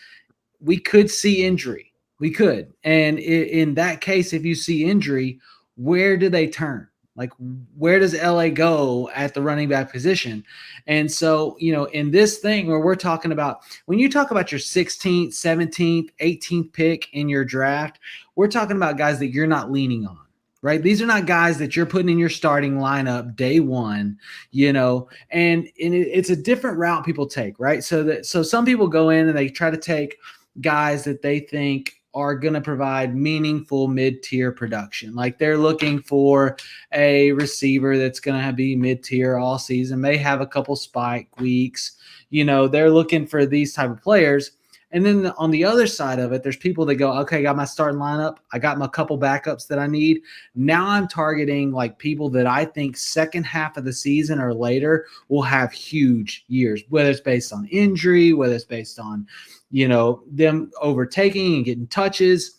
We could see injury. We could. And in that case, if you see injury, where do they turn? Like, where does LA go at the running back position? And so, in this thing where we're talking about, when you talk about your 16th, 17th, 18th pick in your draft, we're talking about guys that you're not leaning on, right? These are not guys that you're putting in your starting lineup day one, and it's a different route people take, right? So some people go in and they try to take guys that they think are going to provide meaningful mid-tier production. Like, they're looking for a receiver that's going to be mid-tier all season, may have a couple spike weeks. They're looking for these type of players. And then on the other side of it, there's people that go, okay, I got my starting lineup. I got my couple backups that I need. Now I'm targeting like people that I think second half of the season or later will have huge years, whether it's based on injury, whether it's based on, them overtaking and getting touches,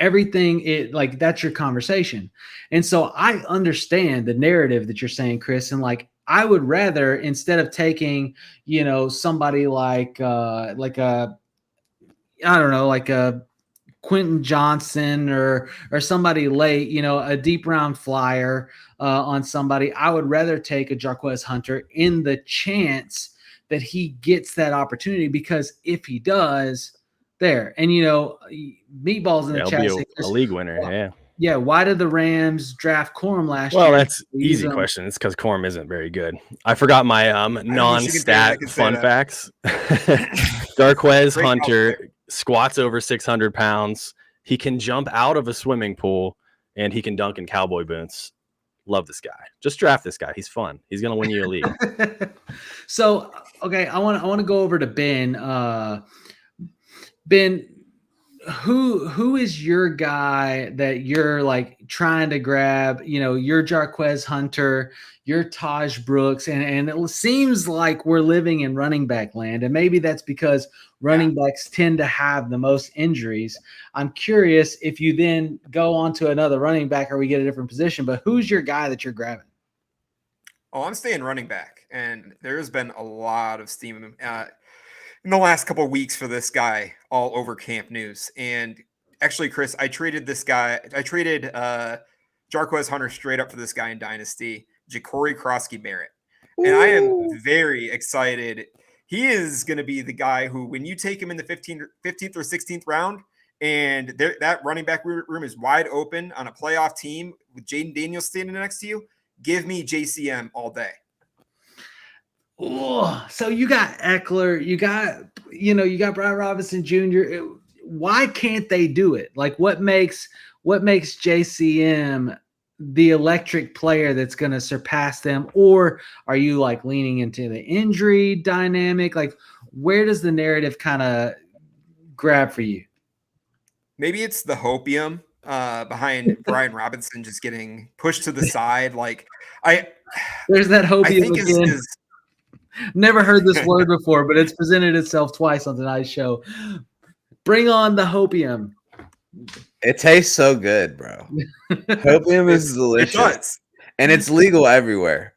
everything. Like, that's your conversation. And so I understand the narrative that you're saying, Chris, and like, I would rather, instead of taking, somebody like a Quentin Johnson or somebody late, a deep round flyer on somebody, I would rather take a Jarquez Hunter in the chance that he gets that opportunity, because if he does, there. And, Meatballs in the chat. He'll be a league winner. Yeah. Yeah, why did the Rams draft Corum last year? Well, that's easy question. It's because Corum isn't very good. I forgot my non-stat fun facts. Jarquez Hunter squats over 600 pounds. He can jump out of a swimming pool, and he can dunk in cowboy boots. Love this guy. Just draft this guy. He's fun. He's going to win you a league. So, okay, I want to go over to Ben. Ben, who is your guy that you're like trying to grab? Your Jarquez Hunter, your Tahj Brooks, and it seems like we're living in running back land, and maybe that's because running backs tend to have the most injuries. I'm curious if you then go on to another running back or we get a different position, but who's your guy that you're grabbing? Oh, I'm staying running back, and there's been a lot of steam in the last couple of weeks for this guy all over camp news. And actually, Chris, I traded Jarquez Hunter straight up for this guy in Dynasty, Jacory Croskey-Merritt. And I am very excited. He is going to be the guy who, when you take him in the 15th or 16th round, and that running back room is wide open on a playoff team with Jaden Daniels standing next to you, give me JCM all day. Oh, so you got Eckler, you got Brian Robinson Jr. Why can't they do it? Like, what makes JCM the electric player that's going to surpass them? Or are you like leaning into the injury dynamic? Like, where does the narrative kind of grab for you? Maybe it's the hopium behind Brian Robinson just getting pushed to the side. Like, there's that hopium. I think again. Never heard this word before, but it's presented itself twice on tonight's show. Bring on the hopium. It tastes so good, bro. Hopium is delicious. It does. And it's legal everywhere.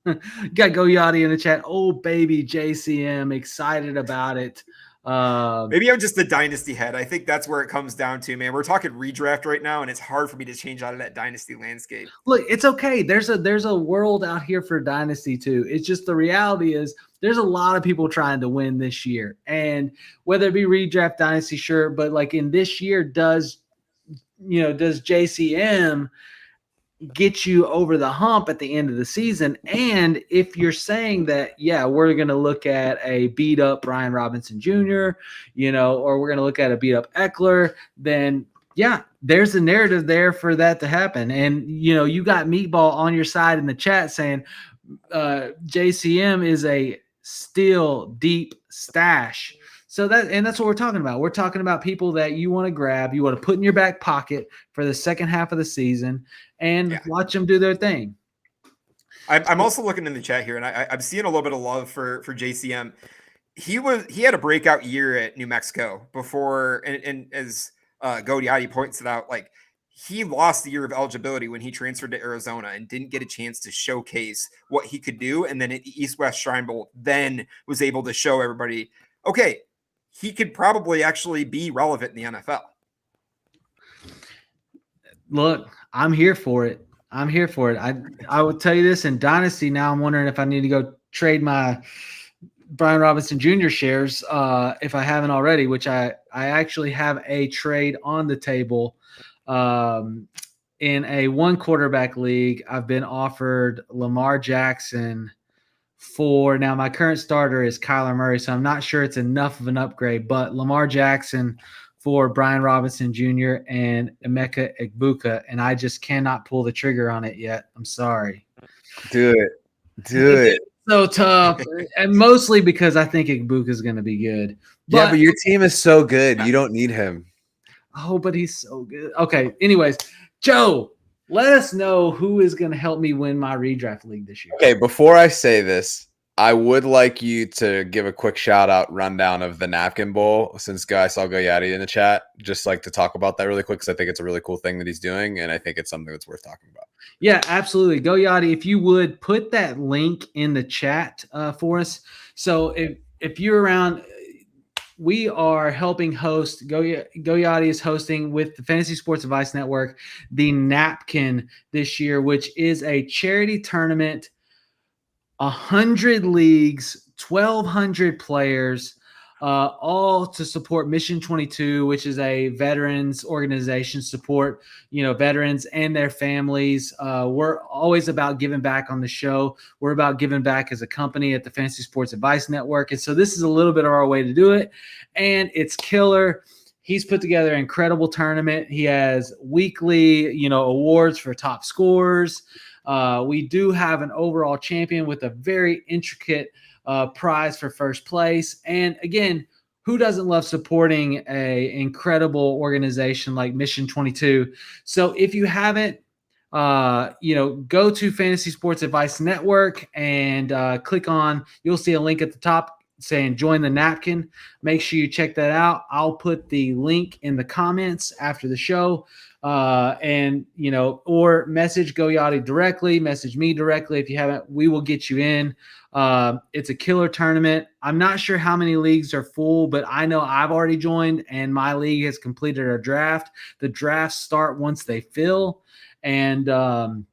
You got Go Yachty in the chat. Oh, baby, JCM, excited about it. Maybe I'm just a dynasty head. I think that's where it comes down to, man. We're talking redraft right now, and it's hard for me to change out of that dynasty landscape. Look, it's okay. There's a world out here for dynasty too. It's just the reality is there's a lot of people trying to win this year, and whether it be redraft, dynasty, sure, but like in this year, does JCM get you over the hump at the end of the season? And if you're saying that, yeah, we're going to look at a beat up Brian Robinson Jr., or we're going to look at a beat up Eckler, then yeah, there's a narrative there for that to happen. And, you got Meatball on your side in the chat saying JCM is a still deep stash. So that's what we're talking about. We're talking about people that you want to grab, you want to put in your back pocket for the second half of the season and watch them do their thing. I'm also looking in the chat here, and I'm seeing a little bit of love for JCM. He had a breakout year at New Mexico before, and as Godiati points it out, like he lost the year of eligibility when he transferred to Arizona and didn't get a chance to showcase what he could do. And then at the East-West Shrine Bowl, then was able to show everybody, okay, he could probably actually be relevant in the NFL. Look, I'm here for it. I will tell you this in Dynasty. Now I'm wondering if I need to go trade my Brian Robinson Jr. shares if I haven't already, which I actually have a trade on the table. In a one quarterback league, I've been offered Lamar Jackson for now. My current starter is Kyler Murray, so I'm not sure it's enough of an upgrade, but Lamar Jackson for Brian Robinson Jr. and Emeka Egbuka, and I just cannot pull the trigger on it yet. I'm sorry. Do it. It's so tough, and mostly because I think Egbuka is going to be good. But your team is so good. You don't need him. Oh, but he's so good. Okay, anyways, Joe, let us know who is going to help me win my redraft league this year. Okay, before I say this, I would like you to give a quick shout out rundown of the Napkin Bowl, since I saw Goyati in the chat. Just like to talk about that really quick, because I think it's a really cool thing that he's doing, and I think it's something that's worth talking about. Yeah, absolutely. Goyati, if you would put that link in the chat for us. So if you're around, we are helping host. Goyati is hosting with the Fantasy Sports Advice Network the Napkin this year, which is a charity tournament. 100 leagues, 1,200 players, all to support Mission 22, which is a veterans organization, support, veterans and their families. We're always about giving back on the show. We're about giving back as a company at the Fantasy Sports Advice Network. And so this is a little bit of our way to do it. And it's killer. He's put together an incredible tournament. He has weekly, awards for top scorers. We do have an overall champion with a very intricate prize for first place. And again, who doesn't love supporting an incredible organization like Mission 22? So if you haven't, go to Fantasy Sports Advice Network and click on, you'll see a link at the top saying join the Napkin. Make sure you check that out. I'll put the link in the comments after the show. Or message Goyati directly, message me directly. If you haven't, we will get you in. It's a killer tournament. I'm not sure how many leagues are full, but I know I've already joined and my league has completed our draft. The drafts start once they fill, and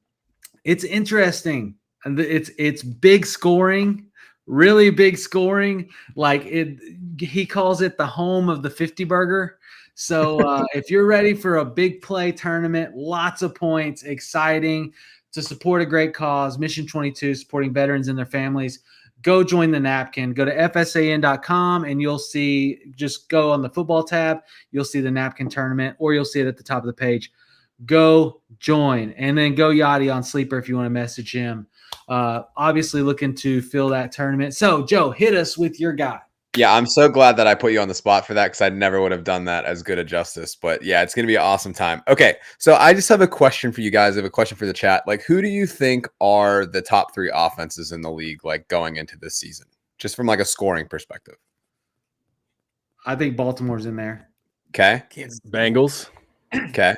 it's interesting. And it's big scoring, really big scoring. He calls it the home of the 50 burger. So if you're ready for a big play tournament, lots of points, exciting, to support a great cause, Mission 22, supporting veterans and their families, go join the Napkin. Go to FSAN.com and you'll see, just go on the football tab. You'll see the Napkin tournament, or you'll see it at the top of the page. Go join. And then go Yachty on Sleeper if you want to message him. Obviously looking to fill that tournament. So, Joe, hit us with your guy. Yeah, I'm so glad that I put you on the spot for that, because I never would have done that as good a justice. But yeah, it's going to be an awesome time. Okay, so I just have a question for you guys. I have a question for the chat. Who do you think are the top 3 offenses in the league, going into this season, just from a scoring perspective? I think Baltimore's in there. Okay. Bengals. Okay.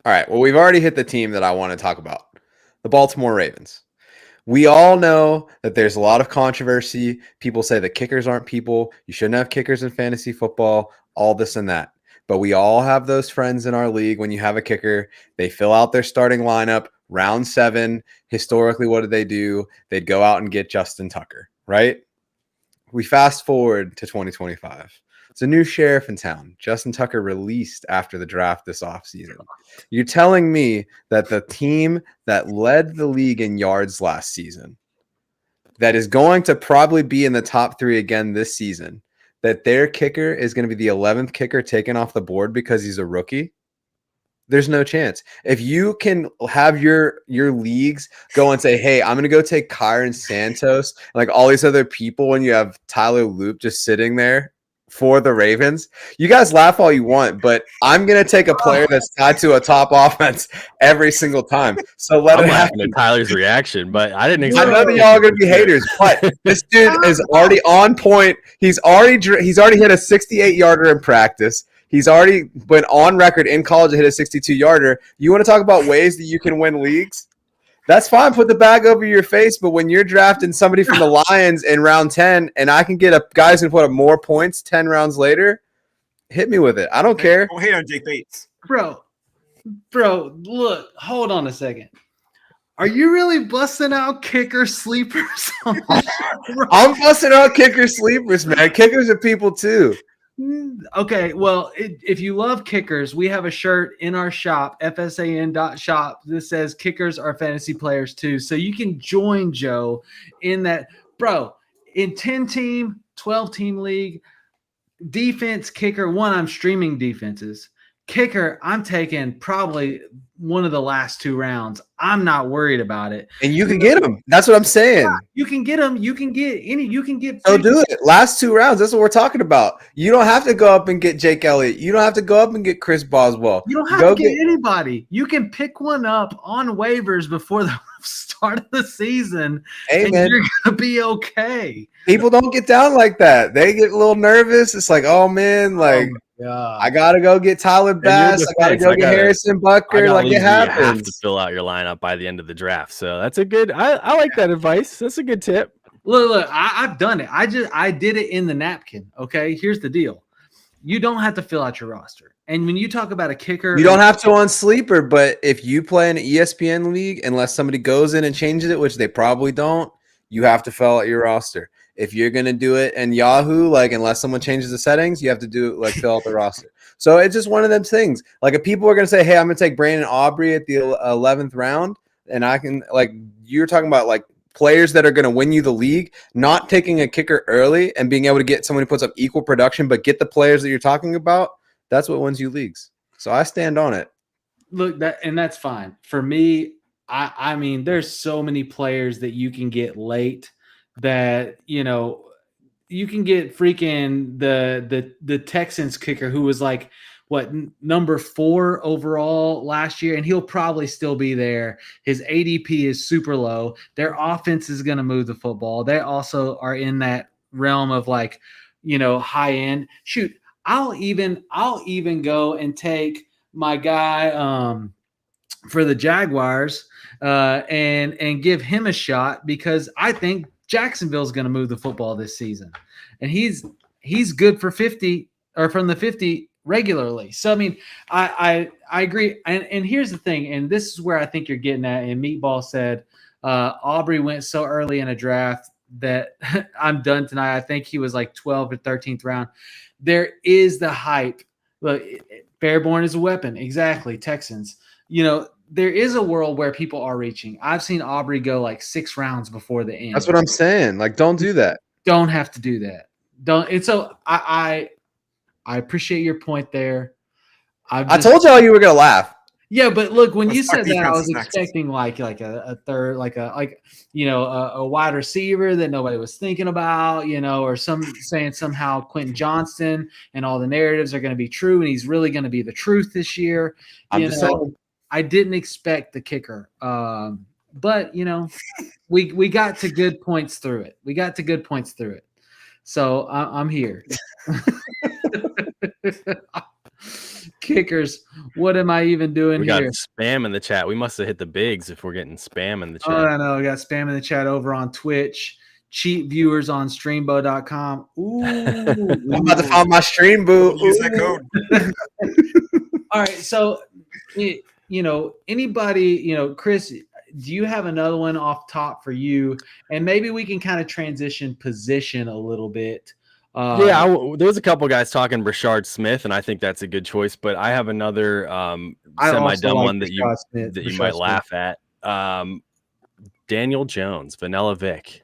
All right. Well, we've already hit the team that I want to talk about, the Baltimore Ravens. We all know that there's a lot of controversy. People say the kickers aren't people. You shouldn't have kickers in fantasy football, all this and that. But we all have those friends in our league. When you have a kicker, they fill out their starting lineup, round 7. Historically, what do? They'd go out and get Justin Tucker, right? We fast forward to 2025. It's a new sheriff in town. Justin Tucker released after the draft this offseason. You're telling me that the team that led the league in yards last season, that is going to probably be in the top 3 again this season, that their kicker is going to be the 11th kicker taken off the board because he's a rookie? There's no chance. If you can have your leagues go and say, hey, I'm going to go take Kyron Santos, all these other people, and you have Tyler Loop just sitting there for the Ravens, you guys laugh all you want, but I'm going to take a player that's tied to a top offense every single time. So let it happen. To Tyler's reaction, but I didn't I expect know that y'all are going to be haters, but this dude is already on point. He's already hit a 68-yarder in practice. He's already been on record in college to hit a 62-yarder. You want to talk about ways that you can win leagues? That's fine. Put the bag over your face. But when you're drafting somebody from the Lions in round 10 and I can get a guy's going to put up more points 10 rounds later, hit me with it. I don't care. Don't hate on Jake Bates. Bro, Bro, look, hold on a second. Are you really busting out kicker sleepers? I'm busting out kicker sleepers, man. Kickers are people too. Okay, well, if you love kickers, we have a shirt in our shop, FSAN.shop, that says kickers are fantasy players too. So you can join Joe in that. Bro, in 10-team, 12-team league, defense, kicker, I'm streaming defenses. Kicker, I'm taking probably one of the last 2 rounds. I'm not worried about it. And you can get them. That's what I'm saying. You can get them. You can get any. You can get. So do it. Last 2 rounds. That's what we're talking about. You don't have to go up and get Jake Elliott. You don't have to go up and get Chris Boswell. You don't have to get anybody. You can pick one up on waivers before the start of the season, and you're gonna be okay. People don't get down like that. They get a little nervous. It's like, oh man, like I gotta go get Tyler Bass. I gotta go get Harrison Butker. Like it happens. You have to fill out your lineup by the end of the draft. So that's a good. I like that advice. That's a good tip. Look, I've done it. I did it in the napkin. Okay, here's the deal. You don't have to fill out your roster. And when you talk about a kicker, you don't have to on Sleeper, but if you play in an ESPN league, unless somebody goes in and changes it, which they probably don't, you have to fill out your roster. If you're going to do it in Yahoo, like unless someone changes the settings, you have to do it like fill out the roster. So it's just one of them things. Like if people are going to say, hey, I'm going to take Brandon Aubrey at the 11th round, and I can, like you're talking about like players that are going to win you the league, not taking a kicker early and being able to get someone who puts up equal production, but get the players that you're talking about, that's what wins you leagues. So I stand on it. Look, that's fine. For me, I mean, there's so many players that you can get late that, you know, you can get freaking the Texans kicker who was like, what, number 4 overall last year, and he'll probably still be there. His ADP is super low. Their offense is going to move the football. They also are in that realm of like, you know, high end. Shoot, I'll even go and take my guy for the Jaguars and give him a shot because I think Jacksonville's going to move the football this season, and he's good for 50 or from the 50 regularly. So I mean, I agree. And here's the thing, and this is where I think you're getting at. And Meatball said Aubrey went so early in a draft that I'm done tonight. I think he was like 12th or 13th round. There is the hype. Look, Fairborn is a weapon. Exactly. Texans. You know, there is a world where people are reaching. I've seen Aubrey go like 6 rounds before the end. That's what I'm saying. Like, don't do that. Don't have to do that. Don't. And so I appreciate your point there. I told y'all you were gonna laugh. Yeah, but look, when you said that, I was expecting like a third, like you know, a wide receiver that nobody was thinking about, you know, or saying somehow Quentin Johnston and all the narratives are going to be true, and he's really going to be the truth this year. I'm just saying. I didn't expect the kicker, but you know, we got to good points through it. So I'm here. Kickers, what am I even doing here? We got spam in the chat. We must have hit the bigs if we're getting spam in the chat. Oh, I know. We got spam in the chat over on Twitch. Cheap viewers on streambo.com. Ooh. I'm about to find my stream boo. Use that code. All right. So, you know, anybody, you know, Chris, do you have another one off top for you? And maybe we can kind of transition position a little bit. There was a couple guys talking Rashard Smith, and I think that's a good choice. But I have another semi-dumb one that you might laugh at. Daniel Jones, Vanilla Vic.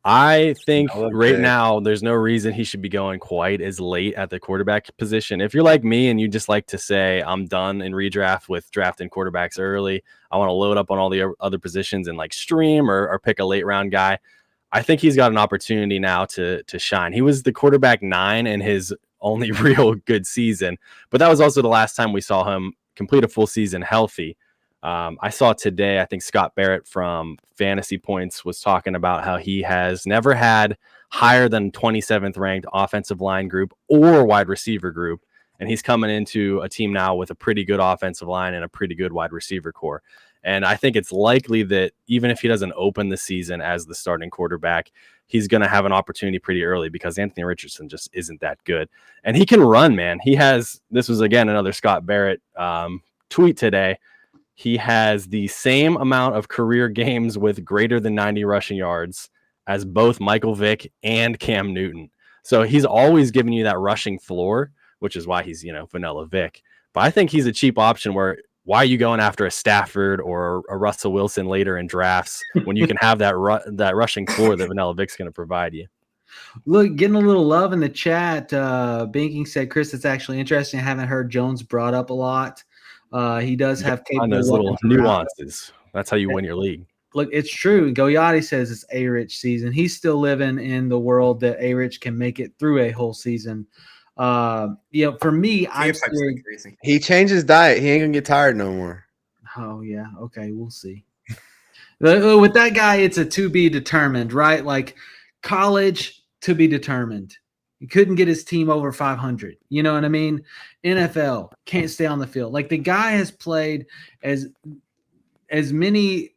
I think now there's no reason he should be going quite as late at the quarterback position. If you're like me and you just like to say, I'm done in redraft with drafting quarterbacks early, I want to load up on all the other positions and like stream or pick a late round guy. I think he's got an opportunity now to shine. He was the quarterback 9 in his only real good season, but that was also the last time we saw him complete a full season healthy. I saw today, I think Scott Barrett from Fantasy Points was talking about how he has never had higher than 27th ranked offensive line group or wide receiver group. And he's coming into a team now with a pretty good offensive line and a pretty good wide receiver core. And I think it's likely that even if he doesn't open the season as the starting quarterback, he's going to have an opportunity pretty early because Anthony Richardson just isn't that good. And he can run, man. This was, again, another Scott Barrett tweet today. He has the same amount of career games with greater than 90 rushing yards as both Michael Vick and Cam Newton. So he's always giving you that rushing floor, which is why he's, vanilla Vick. But I think he's a cheap option where why are you going after a Stafford or a Russell Wilson later in drafts when you can have that rushing floor that vanilla Vick's going to provide you? Look, getting a little love in the chat. Binking said, Chris, it's actually interesting. I haven't heard Jones brought up a lot. He does have on those little nuances. That's how you win your league. Look, it's true. Goyati says it's A-Rich season. He's still living in the world that A-Rich can make it through a whole season. For me, he changed his diet. He ain't gonna get tired no more. Oh yeah, okay, we'll see. With that guy, it's a to be determined, right? Like college, to be determined. He couldn't get his team over 500. You know what I mean? NFL can't stay on the field. Like the guy has played as many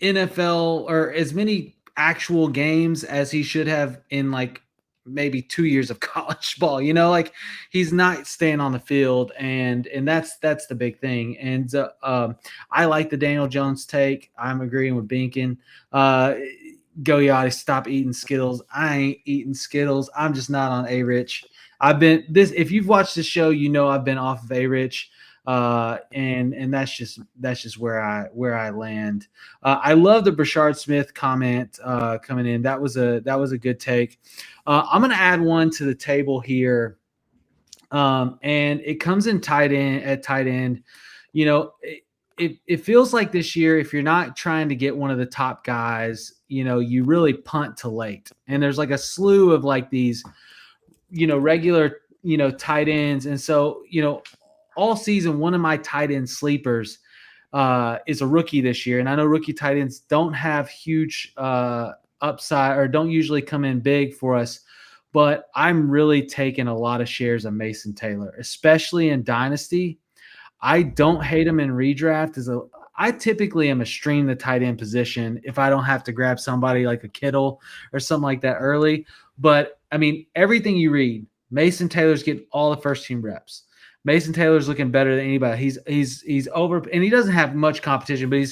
NFL or as many actual games as he should have in like maybe 2 years of college ball. Like he's not staying on the field, and that's the big thing. And I like the Daniel Jones take. I'm agreeing with Binkin. Goyati, stop eating Skittles. I ain't eating Skittles. I'm just not on A-Rich. If you've watched the show, I've been off of A-Rich. And that's just where I land. I love the Brashard Smith comment coming in. That was a good take. I'm going to add one to the table here. And it comes in tight end. It feels like this year, if you're not trying to get one of the top guys, you really punt to late. And there's like a slew of like these, regular, tight ends. And so, all season, one of my tight end sleepers is a rookie this year. And I know rookie tight ends don't have huge upside or don't usually come in big for us. But I'm really taking a lot of shares of Mason Taylor, especially in Dynasty. I don't hate him in redraft. I typically am a stream the tight end position if I don't have to grab somebody like a Kittle or something like that early. But, I mean, everything you read, Mason Taylor's getting all the first-team reps. Mason Taylor's looking better than anybody. He's over, and he doesn't have much competition, but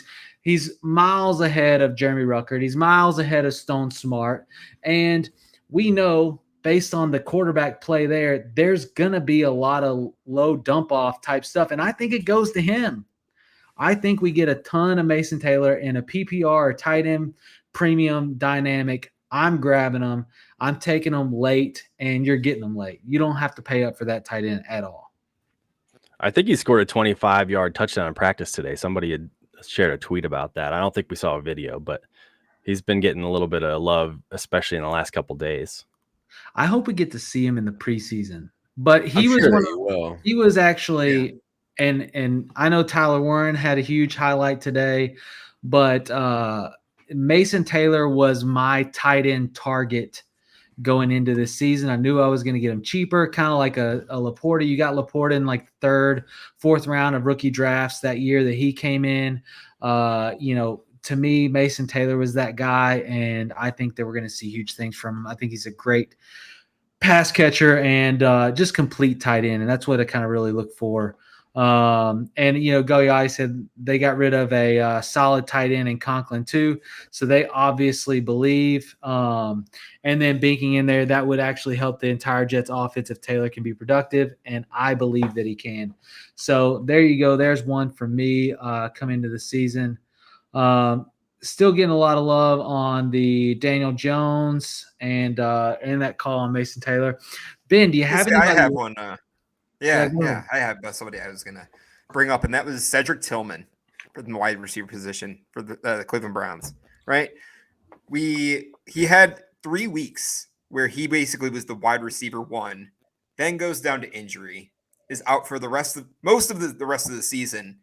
he's miles ahead of Jeremy Ruckert. He's miles ahead of Stone Smart. And we know – based on the quarterback play there's going to be a lot of low dump-off type stuff, and I think it goes to him. I think we get a ton of Mason Taylor in a PPR or tight end premium dynamic. I'm grabbing them. I'm taking them late, and you're getting them late. You don't have to pay up for that tight end at all. I think he scored a 25-yard touchdown in practice today. Somebody had shared a tweet about that. I don't think we saw a video, but he's been getting a little bit of love, especially in the last couple days. I hope we get to see him in the preseason, but he was actually, and I know Tyler Warren had a huge highlight today, but Mason Taylor was my tight end target going into this season. I knew I was going to get him cheaper, kind of like a Laporta. You got Laporta in like third, fourth round of rookie drafts that year that he came in. To me, Mason Taylor was that guy, and I think that we're going to see huge things from him. I think he's a great pass catcher and just complete tight end, and that's what I kind of really look for. Goyai said they got rid of a solid tight end in Conklin too, so they obviously believe. And then Binking in there, that would actually help the entire Jets offense if Taylor can be productive, and I believe that he can. So there you go. There's one for me coming into the season. Still getting a lot of love on the Daniel Jones and that call on Mason Taylor. Ben, do you have anybody? I have one. I have somebody I was going to bring up, and that was Cedric Tillman for the wide receiver position for the Cleveland Browns, right? He had 3 weeks where he basically was the wide receiver one, then goes down to injury, is out for most of the rest of the season.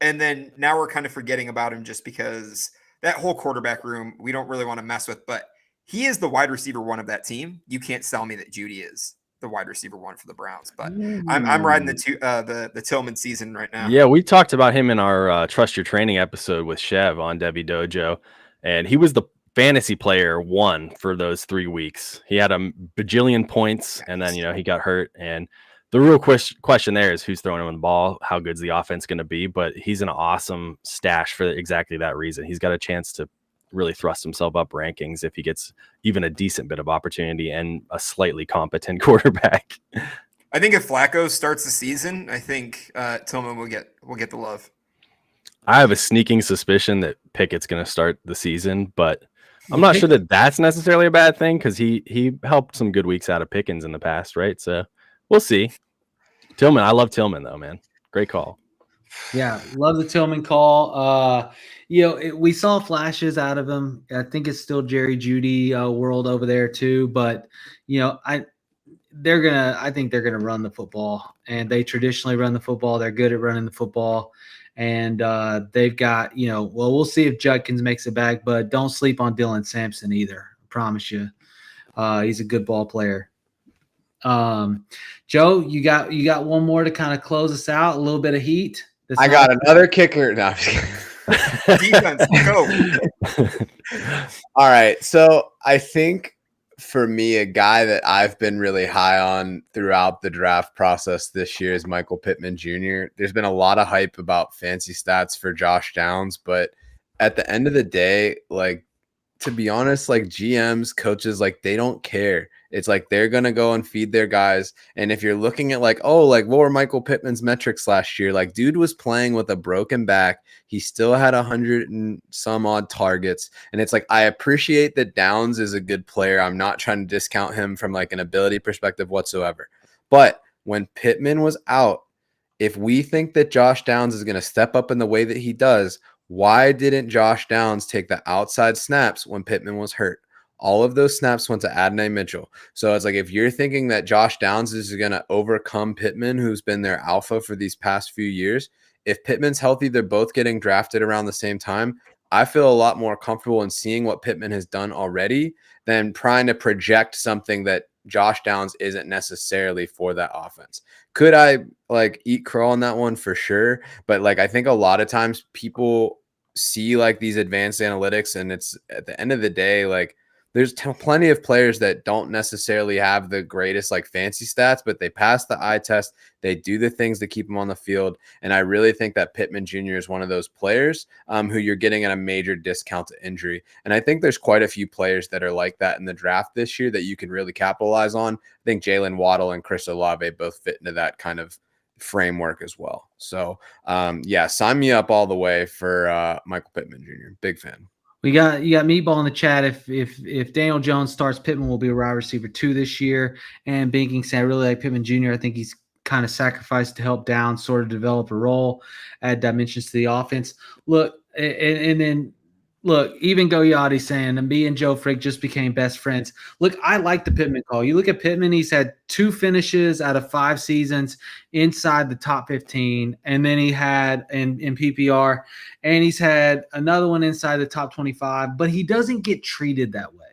And then now we're kind of forgetting about him just because that whole quarterback room we don't really want to mess with. But he is the wide receiver one of that team. You can't sell me that Judy is the wide receiver one for the Browns. But I'm riding the Tillman season right now. Yeah, we talked about him in our Trust Your Training episode with Chev on Debbie Dojo, and he was the fantasy player one for those 3 weeks. He had a bajillion points, and then he got hurt. And The real question there is who's throwing him the ball, how good's the offense going to be, but he's an awesome stash for exactly that reason. He's got a chance to really thrust himself up rankings if he gets even a decent bit of opportunity and a slightly competent quarterback. I think if Flacco starts the season, I think Tillman will get the love. I have a sneaking suspicion that Pickett's going to start the season, but I'm not sure that that's necessarily a bad thing because he helped some good weeks out of Pickens in the past, right? So we'll see. Tillman, I love Tillman though, man. Great call. Yeah, love the Tillman call. We saw flashes out of him. I think it's still Jerry Jeudy world over there too, but I think they're gonna run the football, and they traditionally run the football. They're good at running the football, and they've got we'll see if Judkins makes it back, but don't sleep on Dylan Sampson either. I promise you, he's a good ball player. Joe, you got one more to kind of close us out. A little bit of heat. I got another kicker. No, I'm just kidding. Defense, go. All right, so I think for me, a guy that I've been really high on throughout the draft process this year is Michael Pittman Jr. There's been a lot of hype about fancy stats for Josh Downs, but at the end of the day, like, to be honest, like GMs, coaches, like they don't care. It's like they're going to go and feed their guys. And if you're looking at like, oh, like what were Michael Pittman's metrics last year? Like dude was playing with a broken back. He still had 100 and some odd targets. And it's like, I appreciate that Downs is a good player. I'm not trying to discount him from like an ability perspective whatsoever. But when Pittman was out, if we think that Josh Downs is going to step up in the way that he does, why didn't Josh Downs take the outside snaps when Pittman was hurt? All of those snaps went to Adonai Mitchell. So it's like if you're thinking that Josh Downs is going to overcome Pittman, who's been their alpha for these past few years, if Pittman's healthy, they're both getting drafted around the same time. I feel a lot more comfortable in seeing what Pittman has done already than trying to project something that Josh Downs isn't necessarily for that offense. Could I like eat crow on that one? For sure. But like, I think a lot of times people see like these advanced analytics, and it's at the end of the day, like there's plenty of players that don't necessarily have the greatest like fancy stats, but they pass the eye test. They do the things that keep them on the field. And I really think that Pittman Jr. is one of those players who you're getting at a major discount to injury. And I think there's quite a few players that are like that in the draft this year that you can really capitalize on. I think Jalen Waddle and Chris Olave both fit into that kind of framework as well. So yeah, sign me up all the way for Michael Pittman Jr. Big fan. You got Meatball in the chat. If Daniel Jones starts, Pittman will be a wide receiver 2 this year. And Banking said, I really like Pittman Jr. I think he's kind of sacrificed to help Downs sort of develop a role, add dimensions to the offense. Look, and then look, even Goyati saying, and me and Joe Frick just became best friends. Look, I like the Pittman call. You look at Pittman, he's had 2 finishes out of 5 seasons inside the top 15. And then he had in PPR, and he's had another one inside the top 25, but he doesn't get treated that way,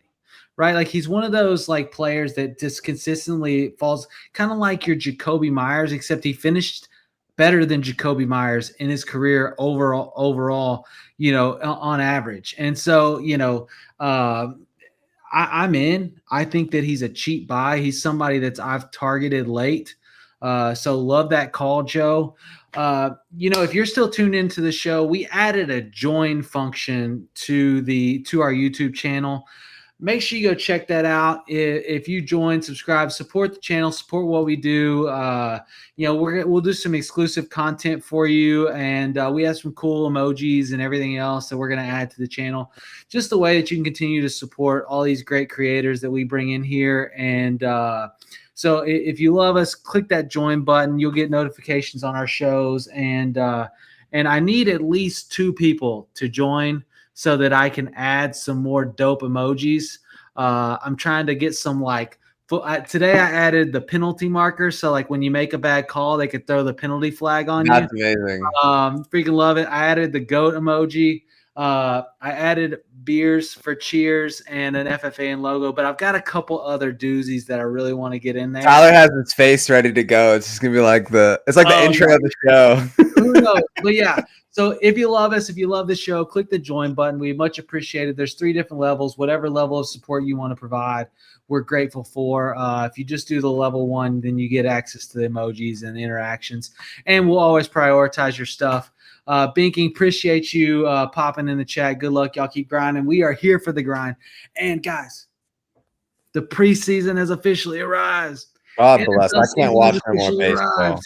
right? Like he's one of those like players that just consistently falls kind of like your Jacoby Myers, except he finished better than Jacoby Myers in his career overall, on average. And so, I'm in. I think that he's a cheap buy. He's somebody that's I've targeted late. So love that call, Joe. If you're still tuned into the show, we added a join function to our YouTube channel. Make sure you go check that out. If you join, subscribe, support the channel, support what we do. We'll do some exclusive content for you, and we have some cool emojis and everything else that we're going to add to the channel. Just the way that you can continue to support all these great creators that we bring in here. And so if you love us, click that join button. You'll get notifications on our shows. And I need at least 2 people to join so that I can add some more dope emojis. I'm trying to get some today I added the penalty marker. So like when you make a bad call, they could throw the penalty flag on you. That's amazing. Freaking love it. I added the GOAT emoji. I added beers for cheers and an FFAN logo, but I've got a couple other doozies that I really want to get in there. Tyler has his face ready to go. It's just gonna be like the intro of the show. who knows? But yeah. So if you love us, if you love the show, click the join button. We much appreciate it. There's 3 different levels. Whatever level of support you want to provide, we're grateful for. If you just do the level 1, then you get access to the emojis and the interactions. And we'll always prioritize your stuff. Binking, appreciate you popping in the chat. Good luck. Y'all keep grinding. We are here for the grind. And guys, the preseason has officially arrived. God bless. I can't watch no more baseball.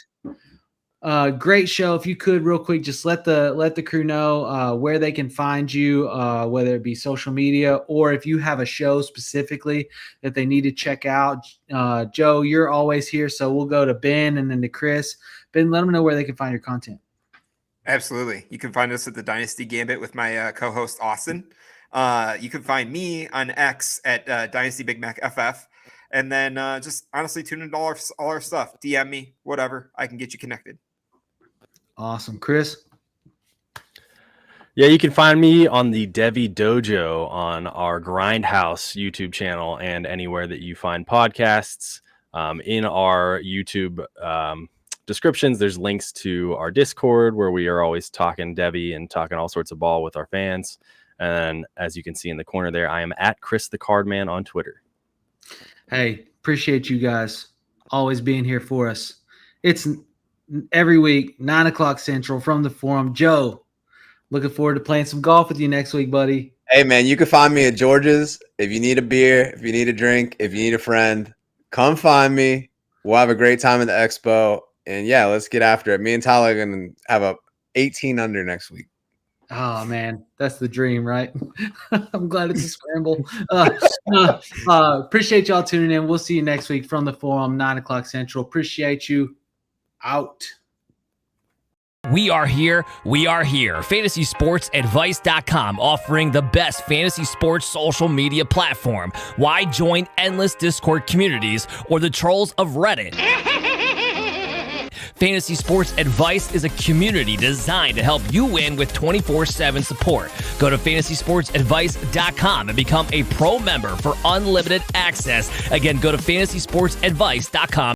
Great show. If you could real quick, just let the crew know where they can find you, whether it be social media or if you have a show specifically that they need to check out. Joe, you're always here, so we'll go to Ben and then to Chris. Ben, let them know where they can find your content. Absolutely. You can find us at the Dynasty Gambit with my co-host Austin. You can find me on X at Dynasty Big Mac FF. And then just honestly tune into all our stuff. DM me, whatever. I can get you connected. Awesome. Chris? Yeah, you can find me on the Devi Dojo on our Grindhouse YouTube channel and anywhere that you find podcasts. In our YouTube descriptions, there's links to our Discord where we are always talking Devi and talking all sorts of ball with our fans. And as you can see in the corner there, I am at Chris the Cardman on Twitter. Hey, appreciate you guys always being here for us. It's every week, 9 o'clock Central from the forum. Joe, looking forward to playing some golf with you next week, buddy. Hey, man, you can find me at George's. If you need a beer, if you need a drink, if you need a friend, come find me. We'll have a great time at the Expo. And, yeah, let's get after it. Me and Tyler are going to have a 18 under next week. Oh, man, that's the dream, right? I'm glad it's a scramble. Appreciate y'all tuning in. We'll see you next week from the forum, 9 o'clock Central. Appreciate you. Out. We are here. We are here. FantasySportsAdvice.com, offering the best fantasy sports social media platform. Why join endless Discord communities or the trolls of Reddit? Fantasy Sports Advice is a community designed to help you win with 24/7 support. Go to FantasySportsAdvice.com and become a pro member for unlimited access. Again, go to FantasySportsAdvice.com.